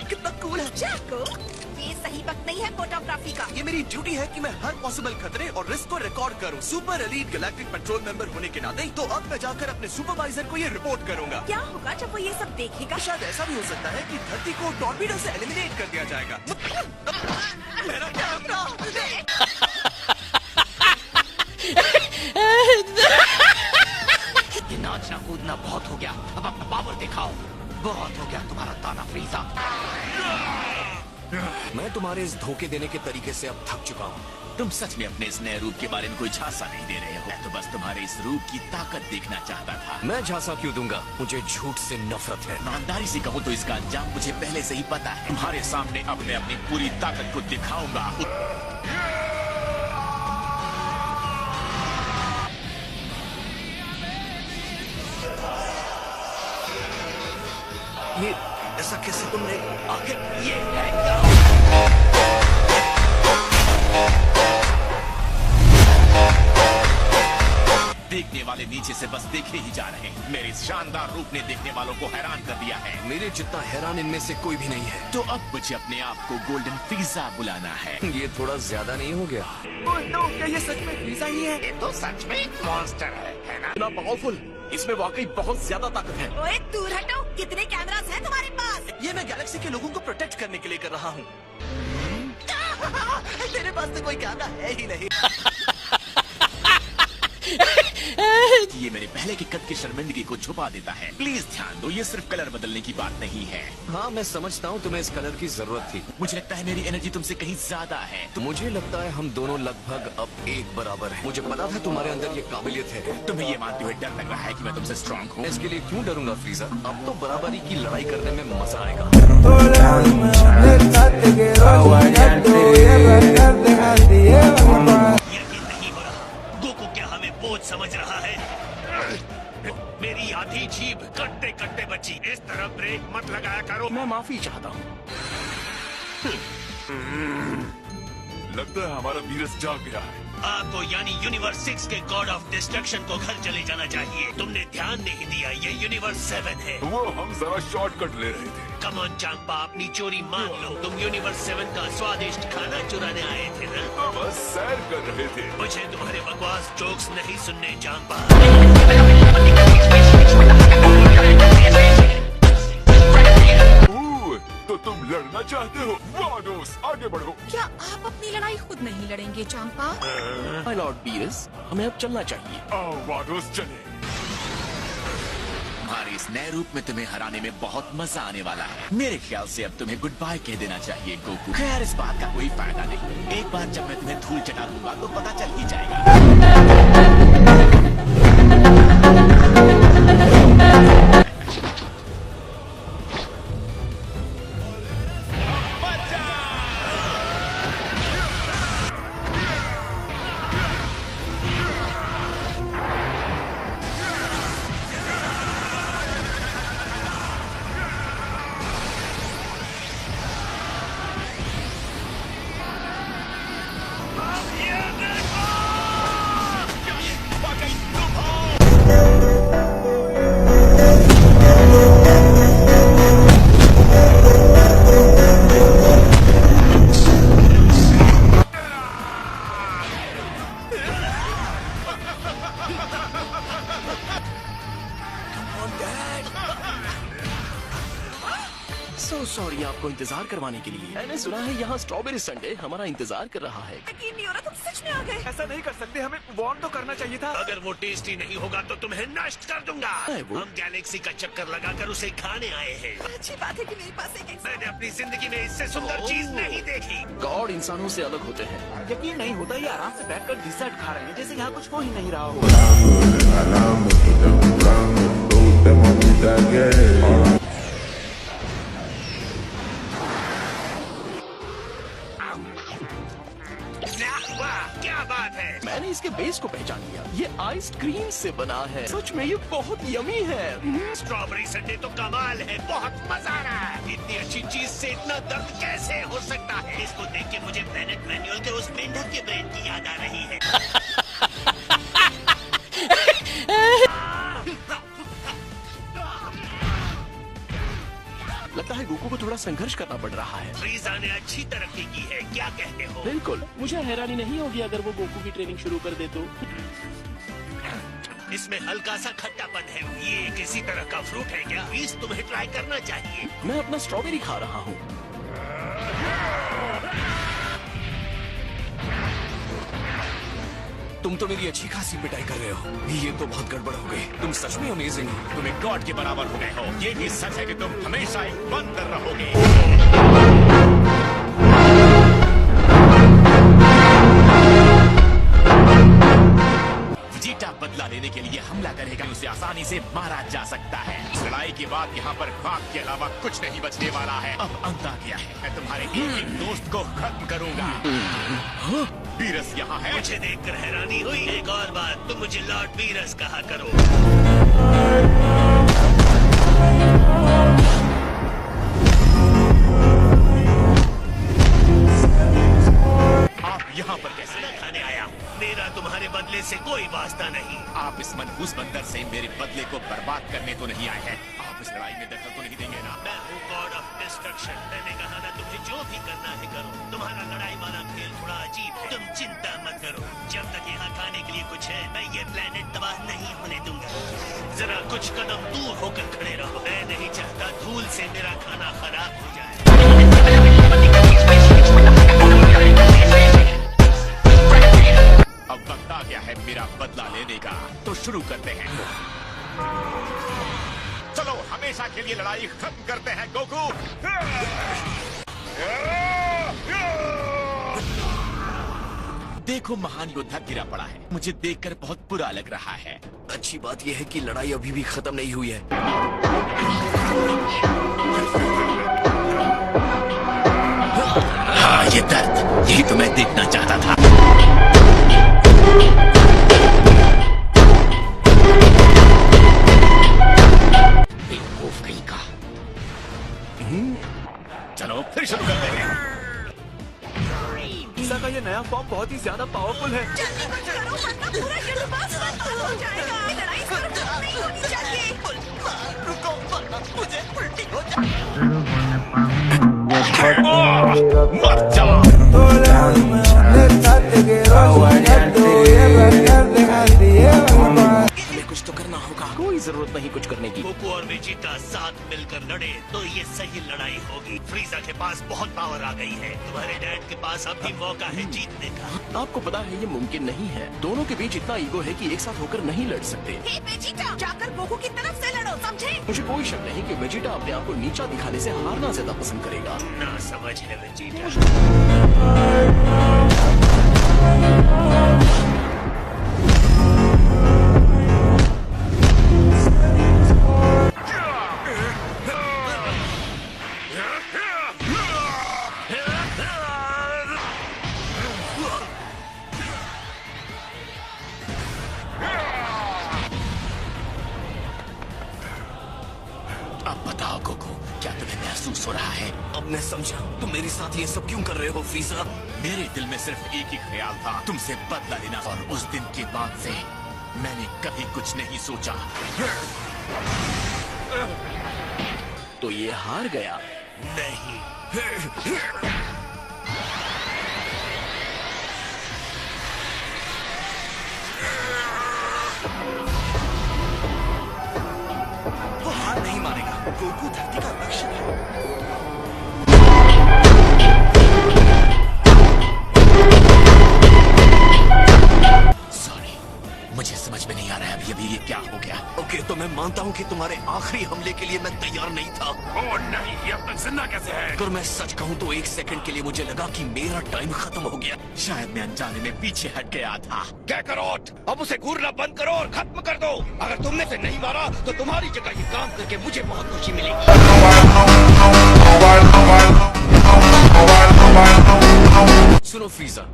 कितना कूल है। जाको, ये सही वक्त नहीं है फोटोग्राफी का। ये मेरी ड्यूटी है कि मैं हर पॉसिबल खतरे और रिस्क को रिकॉर्ड करूं। Super elite galactic petrol member होने के नाते तो अब मैं जाकर अपने सुपरवाइजर को ये रिपोर्ट करूंगा। क्या होगा जब वो ये सब देखेगा? शायद ऐसा भी हो सकता है कि धरती को टॉर्पीडो से एलिमिनेट कर दिया जाएगा। मेरा कैमरा! ये नाचना कूदना बहुत हो गया, अब अपना पावर दिखाओ। बहुत हो गया तुम्हारा ताना फ्रीजा। मैं तुम्हारे इस धोखे देने के तरीके से अब थक चुका हूँ। तुम सच में अपने इस नए रूप के बारे में कोई झांसा नहीं दे रहे हो। मैं तो बस तुम्हारे इस रूप की ताकत देखना चाहता था। मैं झांसा क्यों दूंगा? मुझे झूठ से नफरत है। ईमानदारी से कहूँ तो इसका अंजाम मुझे पहले से ही पता है। तुम्हारे सामने अब मैं अपनी पूरी ताकत को दिखाऊंगा। ये ऐसा कैसे तुमने आगे ये देखने वाले नीचे से बस देखे ही जा रहे हैं। मेरे इस शानदार रूप ने देखने वालों को हैरान कर दिया है। मेरे जितना हैरान इनमें से कोई भी नहीं है। तो अब मुझे अपने आप को गोल्डन फ्रीजा बुलाना है। ये थोड़ा ज्यादा नहीं हो गया? तो क्या ये सच में फ्रीजा ही है? ये तो सच में मॉन्स्टर है ना? इतना पावरफुल, इसमें वाकई बहुत ज्यादा ताकत है। ओए दूर हटो, कितने कैमरास हैं तुम्हारे पास? ये मैं गैलेक्सी के लोगों को प्रोटेक्ट करने के लिए कर रहा हूँ। तेरे पास तो कोई कैमरा है ही नहीं। ये मेरे पहले के कद की शर्मिंदगी को छुपा देता है। प्लीज ध्यान दो, ये सिर्फ कलर बदलने की बात नहीं है। हाँ मैं समझता हूँ तुम्हें इस कलर की जरूरत थी। मुझे लगता है मेरी एनर्जी तुमसे कहीं ज्यादा है। मुझे लगता है हम दोनों लगभग अब एक बराबर हैं। मुझे पता था तुम्हारे अंदर ये काबिलियत है। तुम्हें ये मानते हुए डर लग रहा है कि मैं तुमसे स्ट्रांग हूँ। इसके लिए क्यों डरूंगा फ्रीजा? अब तो बराबरी की लड़ाई करने में मजा आएगा। यकीन नहीं हो रहा, गोकू क्या हमें बोझ समझ रहा है? मेरी आधी जीभ कटते कटते बची। इस तरफ ब्रेक मत लगाया करो। मैं माफी चाहता हूँ। लगता है हमारा वीरस जाग गया है। आपको यानी यूनिवर्स 6 के गॉड ऑफ डिस्ट्रक्शन को घर चले जाना चाहिए। तुमने ध्यान नहीं दिया, ये यूनिवर्स 7 है। वो हम जरा शॉर्टकट ले रहे थे। कम ऑन चांपा, अपनी चोरी मान लो। तुम यूनिवर्स 7 का स्वादिष्ट खाना चुराने आए थे ना? तो बस सैर कर रहे थे। मुझे तुम्हारे बकवास जोक्स नहीं सुनने चांपा। तो तुम लड़ना चाहते हो? वाडोस, आगे बढ़ो। क्या आप अपनी लड़ाई खुद नहीं लड़ेंगे चांपा? माय लॉर्ड बीरस, हमें अब चलना चाहिए। आओ वाडोस चले। तुम्हारे इस नए रूप में तुम्हें हराने में बहुत मजा आने वाला है। मेरे ख्याल से अब तुम्हें गुड बाय कह देना चाहिए गोकू। खैर इस बात का कोई फायदा नहीं। एक बार जब मैं तुम्हें धूल चटा दूंगा तो पता चल ही जाएगा। सो सॉरी आपको इंतजार करवाने के लिए। मैंने सुना है यहाँ स्ट्रॉबेरी संडे हमारा इंतजार कर रहा है। यकीन नहीं हो रहा, तुम सच में आ गए। ऐसा नहीं कर सकते, हमें वार्न तो करना चाहिए था। अगर वो टेस्टी नहीं होगा तो तुम्हें नष्ट कर दूंगा। वो? हम गैलेक्सी का चक्कर लगाकर उसे खाने आए हैं। अच्छी बात है कि मेरे पास एक मैंने अपनी जिंदगी में इससे सुंदर चीज नहीं देखी। गॉड इंसानों से अलग होते हैं। यकीन नहीं होता, ये आराम से बैठकर डिजर्ट खा रहे हैं जैसे यहाँ कुछ हो ही नहीं रहा हो। वाह क्या बात है। मैंने इसके बेस को पहचान लिया। ये आइसक्रीम से बना है। सच में ये बहुत यमी है। स्ट्रॉबेरी संडे तो कमाल है, बहुत मजा आ रहा है। इतनी अच्छी चीज से इतना दर्द कैसे हो सकता है? इसको देख के मुझे प्लेनेट मैनुअल के उस मेंढक के ब्रेन की याद आ रही है। लगता लगता है गोकू को थोड़ा संघर्ष करना पड़ रहा है। फ्रीजा ने अच्छी तरक्की की है, क्या कहते हो? बिल्कुल, मुझे हैरानी नहीं होगी अगर वो गोकू की ट्रेनिंग शुरू कर दे तो। इसमें हल्का सा खट्टापन है। ये किसी तरह का फ्रूट है क्या? प्लीज तुम्हें ट्राई करना चाहिए। मैं अपना स्ट्रॉबेरी खा रहा हूँ। तुम तो मेरी अच्छी खासी पिटाई कर रहे हो। ये तो बहुत गड़बड़ हो गई। तुम सच में अमेजिंग हो। तुम एक गॉड के बराबर हो गए हो। ये भी सच है कि तुम हमेशा एक बंदर रहोगे। वेजिटा बदला लेने के लिए हमला करेगा, उसे आसानी से मारा जा सकता है। इस लड़ाई के बाद यहाँ पर खाक के अलावा कुछ नहीं बचने वाला है। अब अंत आ गया है। मैं तुम्हारे एक एक दोस्त को खत्म करूंगा। वीरस यहाँ है। मुझे देखकर हैरानी हुई। एक और बात, तुम मुझे लॉर्ड वीरस कहा करो। आप यहाँ पर कैसे खाने आया? मेरा तुम्हारे बदले से कोई वास्ता नहीं। आप इस मनहूस बंदर से मेरे बदले को बर्बाद करने तो नहीं आए हैं। आप इस लड़ाई में दखल तो नहीं देंगे ना? मैं हूँ गॉड ऑफ डिस्ट्रक्शन। मैंने कहा ना, तुम्हें जो भी करना है करो। तुम्हारा लड़ाई वाला खेल थोड़ा अजीब है। तुम चिंता मत करो। जब तक यहाँ खाने के लिए कुछ है, मैं ये प्लेनेट तबाह नहीं होने दूंगा। जरा कुछ कदम दूर होकर खड़े रहो। मैं नहीं चाहता धूल से मेरा खाना खराब हो जाए। अब वक्त आ गया है मेरा बदला लेने का, तो शुरू करते हैं। चलो हमेशा के लिए लड़ाई खत्म करते हैं गोकू। देखो, महान योद्धा गिरा पड़ा है। मुझे देखकर बहुत बुरा लग रहा है। अच्छी बात यह है कि लड़ाई अभी भी खत्म नहीं हुई है। हाँ, ये दर्द, यही तो मैं देखना चाहता था। बेवकूफ कहीं का। चलो फिर शुरू करते हैं। वीजा का ये नया फॉर्म बहुत ही ज्यादा पावरफुल है। जल्दी कुछ करो, वरना पूरा यूनिवर्स खत्म हो जाएगा। ये लड़ाई सिर्फ नहीं होनी चाहिए। रुको, वरना मुझे उल्टी हो जाए। मर जाओ। हमें कुछ तो करना होगा। कोई जरूरत नहीं कुछ करने की। गोकू और वेजिटा साथ मिलकर लड़े तो ये सही लड़ाई होगी। फ्रीजा के पास बहुत पावर आ गई है। तुम्हारे डैड के पास अब भी मौका है जीतने का। आपको पता है ये मुमकिन नहीं है। दोनों के बीच इतना ईगो है कि एक साथ होकर नहीं लड़ सकते। हे वेजिटा, जाकर गोकू की तरफ से लड़ो, समझे? मुझे कोई शक नहीं कि वेजिटा अपने आप को नीचा दिखाने से हारना ज्यादा पसंद करेगा। ना समझ है वेजिटा। अब बताओ गोकू, क्या तुम्हें महसूस हो रहा है? अब मैं समझा तुम मेरे साथ ये सब क्यों कर रहे हो फ्रीजा। मेरे दिल में सिर्फ एक ही ख्याल था, तुमसे बदला लेना। और उस दिन के बाद से मैंने कभी कुछ नहीं सोचा। तो ये हार गया। नहीं, वो हार नहीं मानेगा। गोकू धरती का रक्षक है। सॉरी, मुझे समझ में नहीं आ रहा है अभी ये क्या हो गया। ओके, तो मैं मानता हूँ कि तुम्हारे आखिरी हमले के लिए मैं तैयार नहीं था। ओ नहीं, ये अब तक जिंदा कैसे है? अगर मैं सच कहूँ तो एक सेकंड के लिए मुझे लगा कि मेरा टाइम खत्म हो गया। शायद मैं अनजाने में पीछे हट गया था। क्या करो, अब उसे घूरना बंद करो और खत्म कर दो। अगर तुमने से नहीं मारा तो तुम्हारी जगह ये काम करके मुझे बहुत खुशी मिलेगी। सुनो फ्रीजा,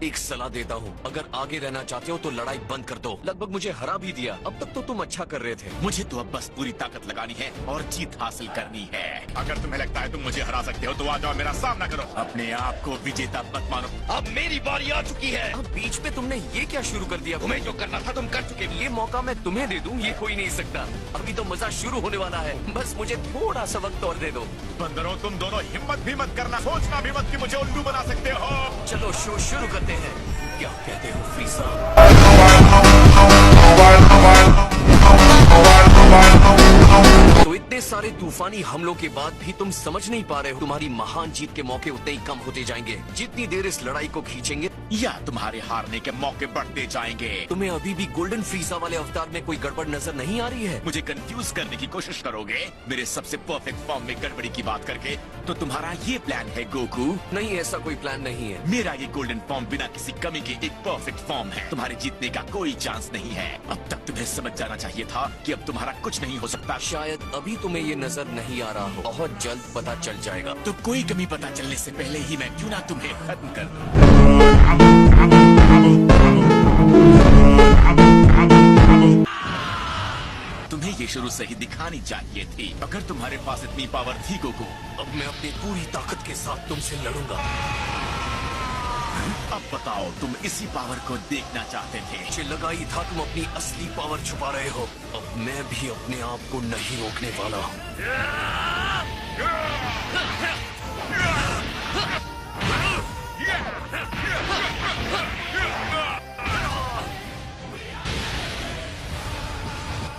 एक सलाह देता हूँ, अगर आगे रहना चाहते हो तो लड़ाई बंद कर दो। लगभग मुझे हरा भी दिया, अब तक तो तुम अच्छा कर रहे थे। मुझे तो अब बस पूरी ताकत लगानी है और जीत हासिल करनी है। अगर तुम्हें लगता है तुम मुझे हरा सकते हो तो आ जाओ, मेरा सामना करो। अपने आप को विजेता मत मानो, अब मेरी बारी आ चुकी है। अब बीच में तुमने ये क्या शुरू कर दिया? तुम्हें जो करना था तुम कर चुके। ये मौका मैं तुम्हें दे दूं, ये कोई नहीं सकता। अभी तो मजा शुरू होने वाला है, बस मुझे थोड़ा सा वक्त और दे दो। बंदरों, तुम दोनों हिम्मत भी मत करना, सोचना भी मत कि मुझे उल्लू बना सकते हो। चलो शो शुरू करते हैं। क्या कहते हो फ्रीजा? तो इतने सारे तूफानी हमलों के बाद भी तुम समझ नहीं पा रहे हो, तुम्हारी महान जीत के मौके उतने ही कम होते जाएंगे जितनी देर इस लड़ाई को खींचेंगे, या तुम्हारे हारने के मौके बढ़ते जाएंगे। तुम्हें अभी भी गोल्डन फ्रीजा वाले अवतार में कोई गड़बड़ नजर नहीं आ रही है? मुझे कंफ्यूज करने की कोशिश करोगे मेरे सबसे परफेक्ट फॉर्म में गड़बड़ी की बात करके? तो तुम्हारा ये प्लान है गोकू? नहीं, ऐसा कोई प्लान नहीं है। मेरा ये गोल्डन फॉर्म बिना किसी कमी के एक परफेक्ट फॉर्म है। तुम्हारे जीतने का कोई चांस नहीं है। अब तक तुम्हें समझ जाना चाहिए था कि अब तुम्हारा कुछ नहीं हो सकता। शायद अभी तुम्हें ये नजर नहीं आ रहा हो, बहुत जल्द पता चल जाएगा। तो कोई कमी पता चलने से पहले ही मैं क्यों ना तुम्हें खत्म कर दूं। तुम्हें ये शुरू से ही दिखानी चाहिए थी। अगर तुम्हारे पास इतनी पावर थी गोकू, अब मैं अपनी पूरी ताकत के साथ तुमसे लड़ूंगा। अब बताओ, तुम इसी पावर को देखना चाहते थे। मुझे लगा ही था तुम अपनी असली पावर छुपा रहे हो। अब मैं भी अपने आप को नहीं रोकने वाला हूँ।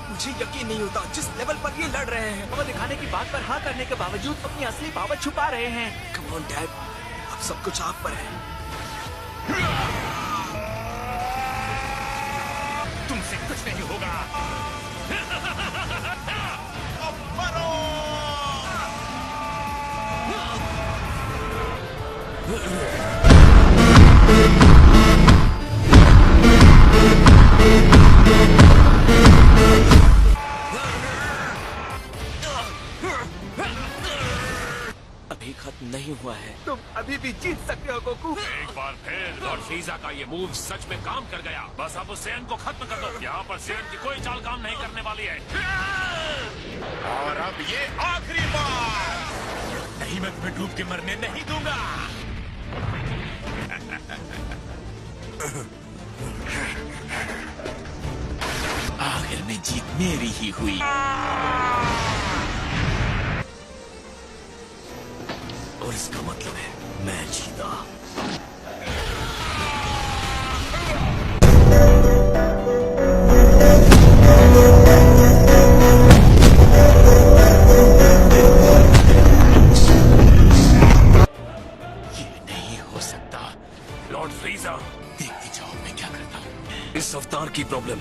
मुझे यकीन नहीं होता जिस लेवल पर ये लड़ रहे हैं। वो दिखाने की बात पर हाँ करने के बावजूद अपनी असली पावर छुपा रहे हैं। कम ऑन डैड, अब सब कुछ आप पर है। तुमसे कुछ नहीं होगा। अब मरो। अभी खत्म नहीं हुआ है। तुम अभी भी जीत सकते हो गोकू। एक बार फिर लॉर्ड फ्रीजा का ये मूव सच में काम कर गया। बस अब उस सेन को खत्म कर दो। यहाँ पर सेन की कोई चाल काम नहीं करने वाली है। और अब ये आखिरी बार। नहीं, मैं तुम्हें डूब के मरने नहीं दूंगा। आखिर में जीत मेरी ही हुई। और इसका मतलब है मैं जीता। ये नहीं हो सकता। लॉर्ड फ्रीजा, देखते जाओ मैं क्या करता हूँ। इस अवतार की प्रॉब्लम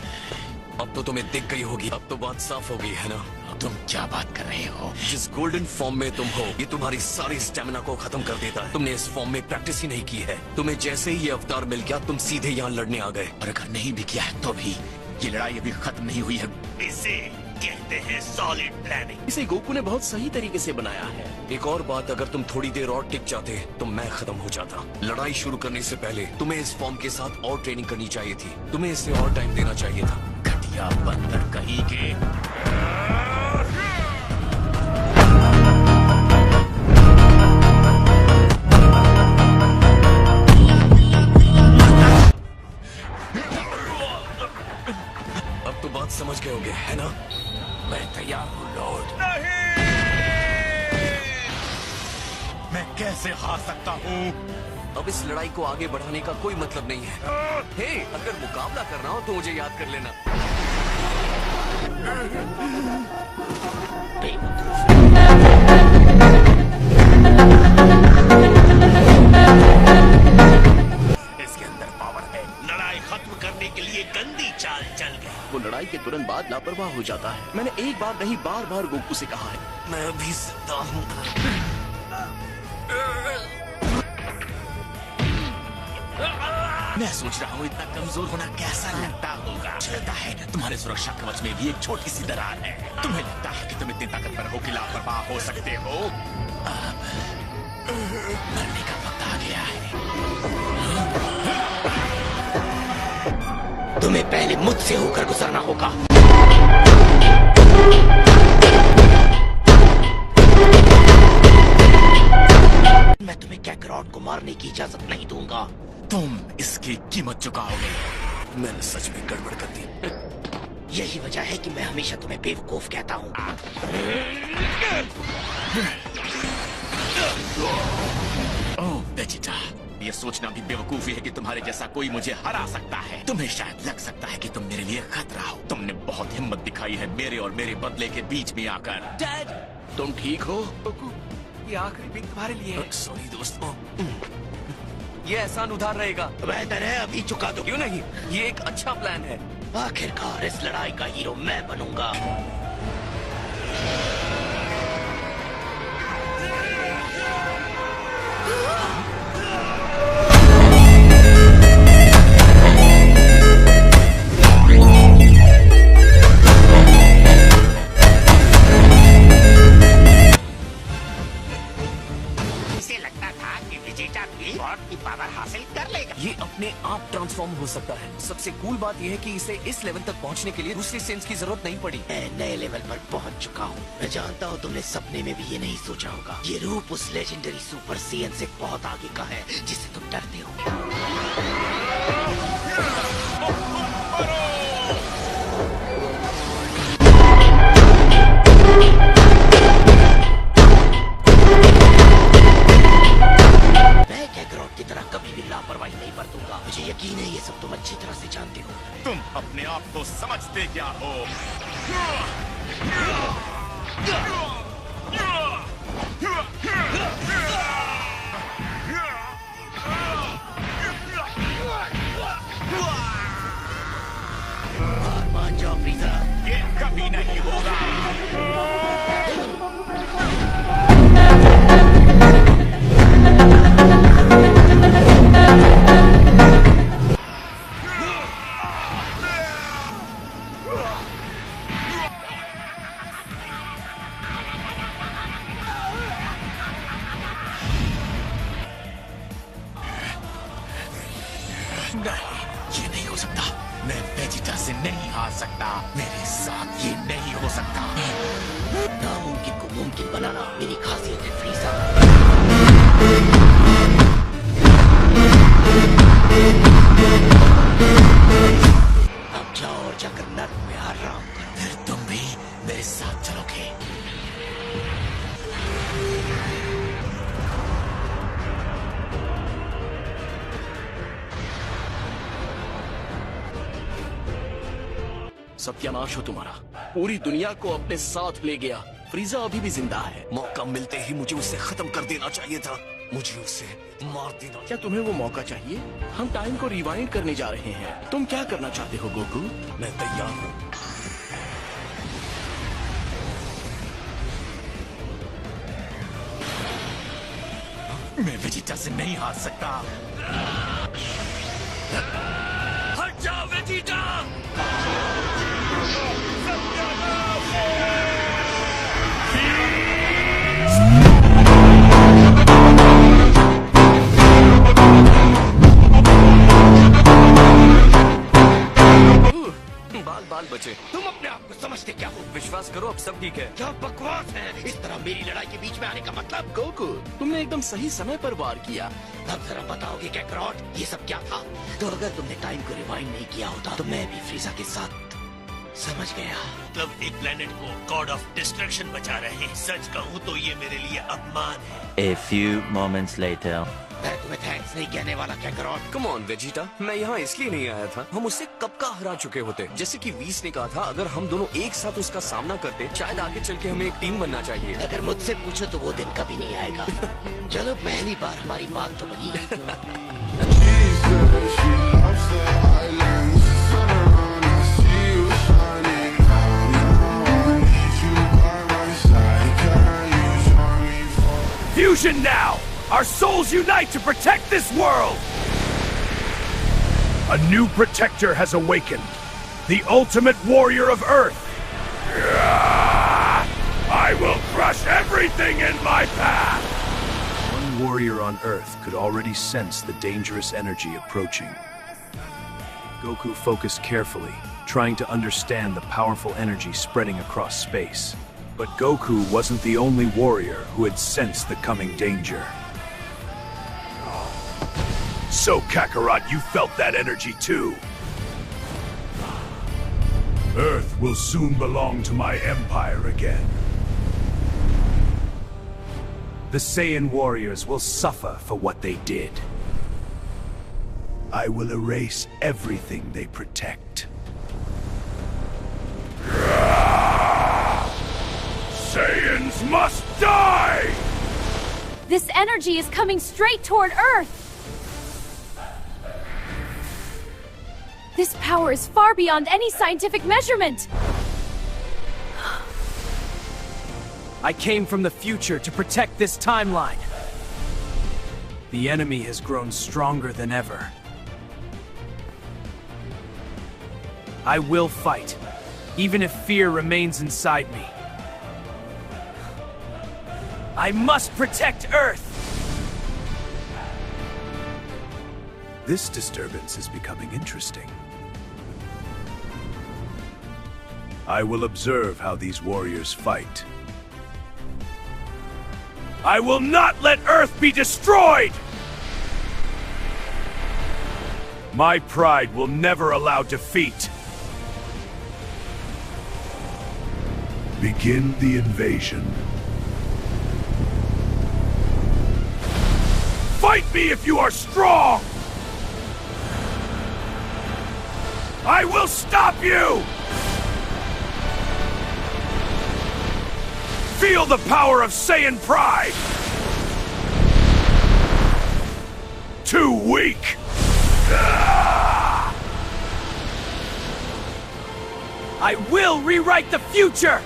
अब तो तुम्हें दिख गई होगी। अब तो बात साफ हो गई है ना? तुम क्या बात कर रहे हो? जिस गोल्डन फॉर्म में तुम हो, ये तुम्हारी सारी स्टेमिना को खत्म कर देता है। तुमने इस फॉर्म में प्रैक्टिस ही नहीं की है। तुम्हें जैसे ही ये अवतार मिल गया, तुम सीधे यहाँ लड़ने आ गए। और अगर नहीं भी किया है तो भी ये लड़ाई अभी खत्म नहीं हुई है। इसे कहते हैं सॉलिड प्लानिंग। इसे गोकू ने बहुत सही तरीके से बनाया है। एक और बात, अगर तुम थोड़ी देर और टिक जाते तो मैं खत्म हो जाता। लड़ाई शुरू करने से पहले तुम्हें इस फॉर्म के साथ और ट्रेनिंग करनी चाहिए थी। तुम्हें इसे और टाइम देना चाहिए था। घटिया बंदर कहीं के। अब तो बात समझ गए होगे, है ना? मैं तैयार हूँ लॉर्ड। मैं कैसे हार सकता हूँ? अब इस लड़ाई को आगे बढ़ाने का कोई मतलब नहीं है। हे, अगर मुकाबला करना हो तो मुझे याद कर लेना। इसके अंदर पावर है। लड़ाई खत्म करने के लिए गंदी चाल चल गई। वो लड़ाई के तुरंत बाद लापरवाह हो जाता है। मैंने एक बार नहीं बार बार गोकू से कहा है। मैं अभी जिंदा हूँ। मैं सोच रहा हूँ इतना कमजोर होना कैसा लगता होगा। लगता है तुम्हारे सुरक्षा कवच में भी एक छोटी सी दरार है। तुम्हें लगता है कि तुम इतने ताकतवर हो कि लापरवाह हो सकते हो। अब मरने का वक्त आ गया है। तुम्हें पहले मुझसे होकर गुजरना होगा। मैं तुम्हें कैकरॉट को मारने की इजाजत नहीं दूंगा। तुम इसकी कीमत चुकाओगे। मैंने सच में गड़बड़ कर दी। यही वजह है कि मैं हमेशा तुम्हें बेवकूफ कहता हूँ। ओह वेजिटा, ये सोचना भी बेवकूफी है कि तुम्हारे जैसा कोई मुझे हरा सकता है। तुम्हें शायद लग सकता है कि तुम मेरे लिए खतरा हो। तुमने बहुत हिम्मत दिखाई है मेरे और मेरे बदले के बीच में आकर। डैड, तुम ठीक हो? ये आखिरी पिक तुम्हारे लिए है। सॉरी दोस्तों, ये एहसान उधार रहेगा। बेहतर है अभी चुका दो। क्यों नहीं, ये एक अच्छा प्लान है। आखिरकार इस लड़ाई का हीरो मैं बनूंगा। इसे लगता था कि वेजिटा भी गॉड की पावर हासिल कर लेगा। ये अपने आप ट्रांसफॉर्म हो सकता है। सबसे कूल बात यह है कि इसे इस लेवल तक पहुंचने के लिए दूसरी सेंस की जरूरत नहीं पड़ी। मैं नए लेवल पर पहुंच चुका हूँ। मैं जानता हूँ तुमने सपने में भी ये नहीं सोचा होगा। ये रूप उस लेजेंडरी सुपर सेयन से बहुत आगे का है जिससे तुम डरते हो। मैं कैकरॉट की तरह कभी भी लापरवाही नहीं बरतूंगा। मुझे यकीन है ये सब तुम अच्छी तरह से जानते हो। तुम अपने आप को समझते क्या हो? हार मान जाओ फ्रीजा। ये कभी नहीं होगा। नहीं, ये नहीं हो सकता। मैं वेजिटा से नहीं हार सकता। मेरे साथ ये नहीं हो सकता। नामुमकिन को मुमकिन बनाना मेरी खासियत है फ्रीजा। अब जाओ और जाकर नर्क में आराम करो। फिर तुम भी मेरे साथ चलोगे। सत्यानाश हो तुम्हारा। पूरी दुनिया को अपने साथ ले गया। फ्रीजा अभी भी जिंदा है। मौका मिलते ही मुझे उसे खत्म कर देना चाहिए था। मुझे उसे मार देना। क्या तुम्हें वो मौका चाहिए? हम टाइम को रिवाइंड करने जा रहे हैं। तुम क्या करना चाहते हो गोकू? मैं तैयार हूँ। मैं वेजिटा से नहीं हार सकता। हट जाओ वेजिटा! बाल बचे। तुम अपने आप को समझते क्या हो? विश्वास करो, अब सब ठीक है। क्या बकवास है? इस तरह मेरी लड़ाई के बीच में आने का मतलब? गोकू, तुमने एकदम सही समय पर वार किया। अब जरा बताओगे कैकरॉट, ये सब क्या था? तो अगर तुमने टाइम को रिवाइंड नहीं किया होता तो मैं भी फ्रीजा के साथ समझ गया। मतलब एक प्लेनेट को गॉड ऑफ डिस्ट्रक्शन बचा रहे हैं। सच कहूँ तो ये मेरे लिए अपमान है। A few moments later. मैं तुम्हें थैंक्स नहीं कहने वाला कैकरॉट। कम ऑन वेजिटा, मैं यहाँ इसलिए नहीं आया था। हम उससे कब का हरा चुके होते। जैसे कि वीस ने कहा था, अगर हम दोनों एक साथ उसका सामना करते शायद आगे चल के हमें एक टीम बनना चाहिए। अगर मुझसे पूछो तो वो दिन कभी नहीं आएगा। चलो पहली बार हमारी बात तो बनी। Fusion now! Our souls unite to protect this world! A new protector has awakened. The ultimate warrior of Earth. I will crush everything in my path! One warrior on Earth could already sense the dangerous energy approaching. Goku focused carefully, trying to understand the powerful energy spreading across space. But Goku wasn't the only warrior who had sensed the coming danger. So, Kakarot, you felt that energy too? Earth will soon belong to my empire again. The Saiyan warriors will suffer for what they did. I will erase everything they protect. Saiyans must die! This energy is coming straight toward Earth! This power is far beyond any scientific measurement! I came from the future to protect this timeline. The enemy has grown stronger than ever. I will fight, even if fear remains inside me. I must protect Earth! This disturbance is becoming interesting. I will observe how these warriors fight. I will not let Earth be destroyed! My pride will never allow defeat. Begin the invasion. Fight me if you are strong! I will stop you! Feel the power of Saiyan pride! Too weak! I will rewrite the future!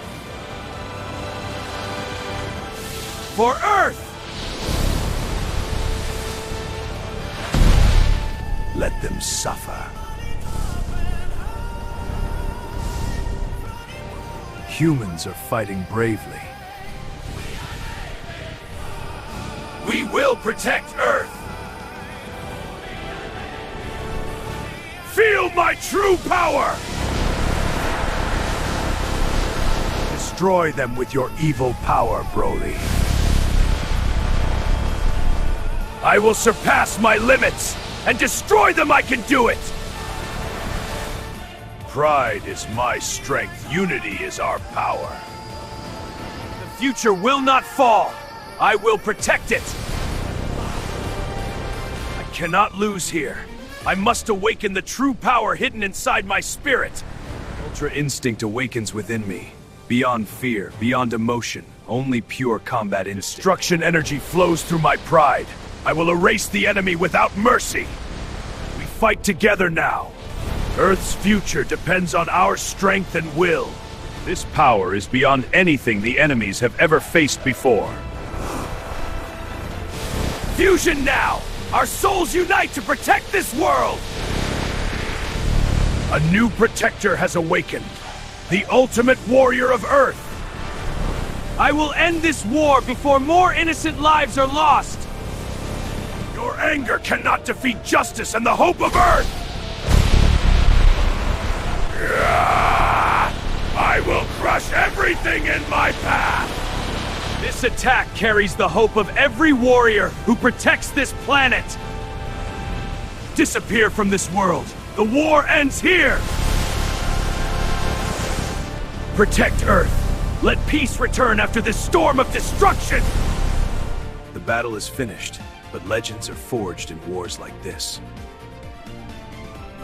For Earth! Let them suffer. Humans are fighting bravely. We will protect Earth! Feel my true power! Destroy them with your evil power, Broly. I will surpass my limits! And destroy them, I can do it! Pride is my strength. Unity is our power. The future will not fall. I will protect it. I cannot lose here. I must awaken the true power hidden inside my spirit. Ultra instinct awakens within me. Beyond fear, beyond emotion, only pure combat instinct. Destruction energy flows through my pride. I will erase the enemy without mercy. We fight together now. Earth's future depends on our strength and will. This power is beyond anything the enemies have ever faced before. Fusion now! Our souls unite to protect this world! A new protector has awakened. The ultimate warrior of Earth. I will end this war before more innocent lives are lost! Your anger cannot defeat justice and the hope of Earth! I will crush everything in my path! This attack carries the hope of every warrior who protects this planet! Disappear from this world! The war ends here! Protect Earth! Let peace return after this storm of destruction! The battle is finished. But legends are forged in wars like this.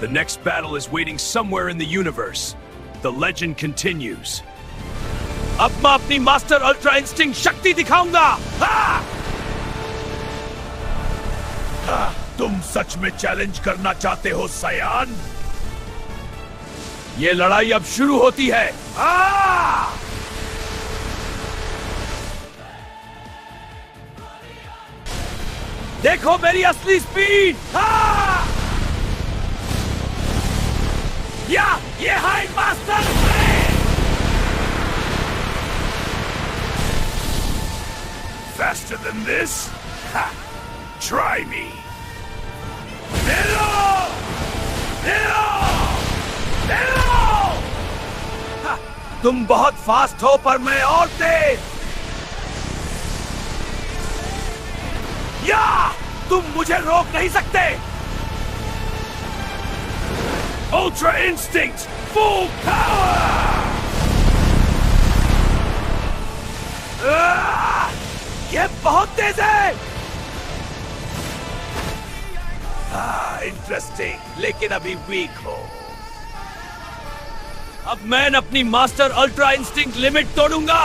The next battle is waiting somewhere in the universe. The legend continues. अब मैं अपनी मास्टर अल्ट्रा इंस्टिंक्ट शक्ति दिखाऊंगा! तुम सच में चैलेंज करना चाहते हो, सयान? ये लड़ाई अब शुरू होती है! देखो मेरी असली स्पीड! या ये है master speed! Faster than this? Ha! Try me! Nero! Nero! तुम बहुत फास्ट हो पर मैं और तेज। या तुम मुझे रोक नहीं सकते। Ultra Instinct Full Power! ये बहुत तेज है। इंटरेस्टिंग, लेकिन अभी वीक हो। अब मैं अपनी मास्टर अल्ट्रा इंस्टिंक्ट लिमिट तोड़ूंगा।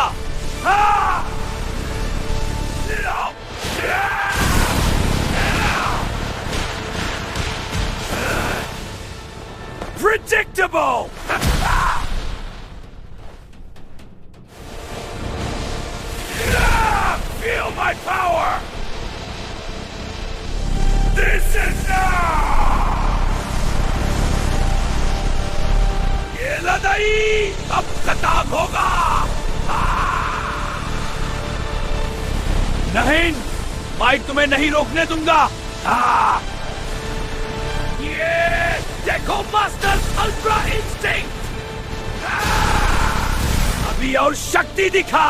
Predictable! Feel my power! This is ये लड़ाई अब खत्म होगा। नहीं, मैं तुम्हें नहीं रोकने दूंगा। ये देखो मास्टर्स अल्ट्रा इंस्टिंक्ट। अभी और शक्ति दिखा।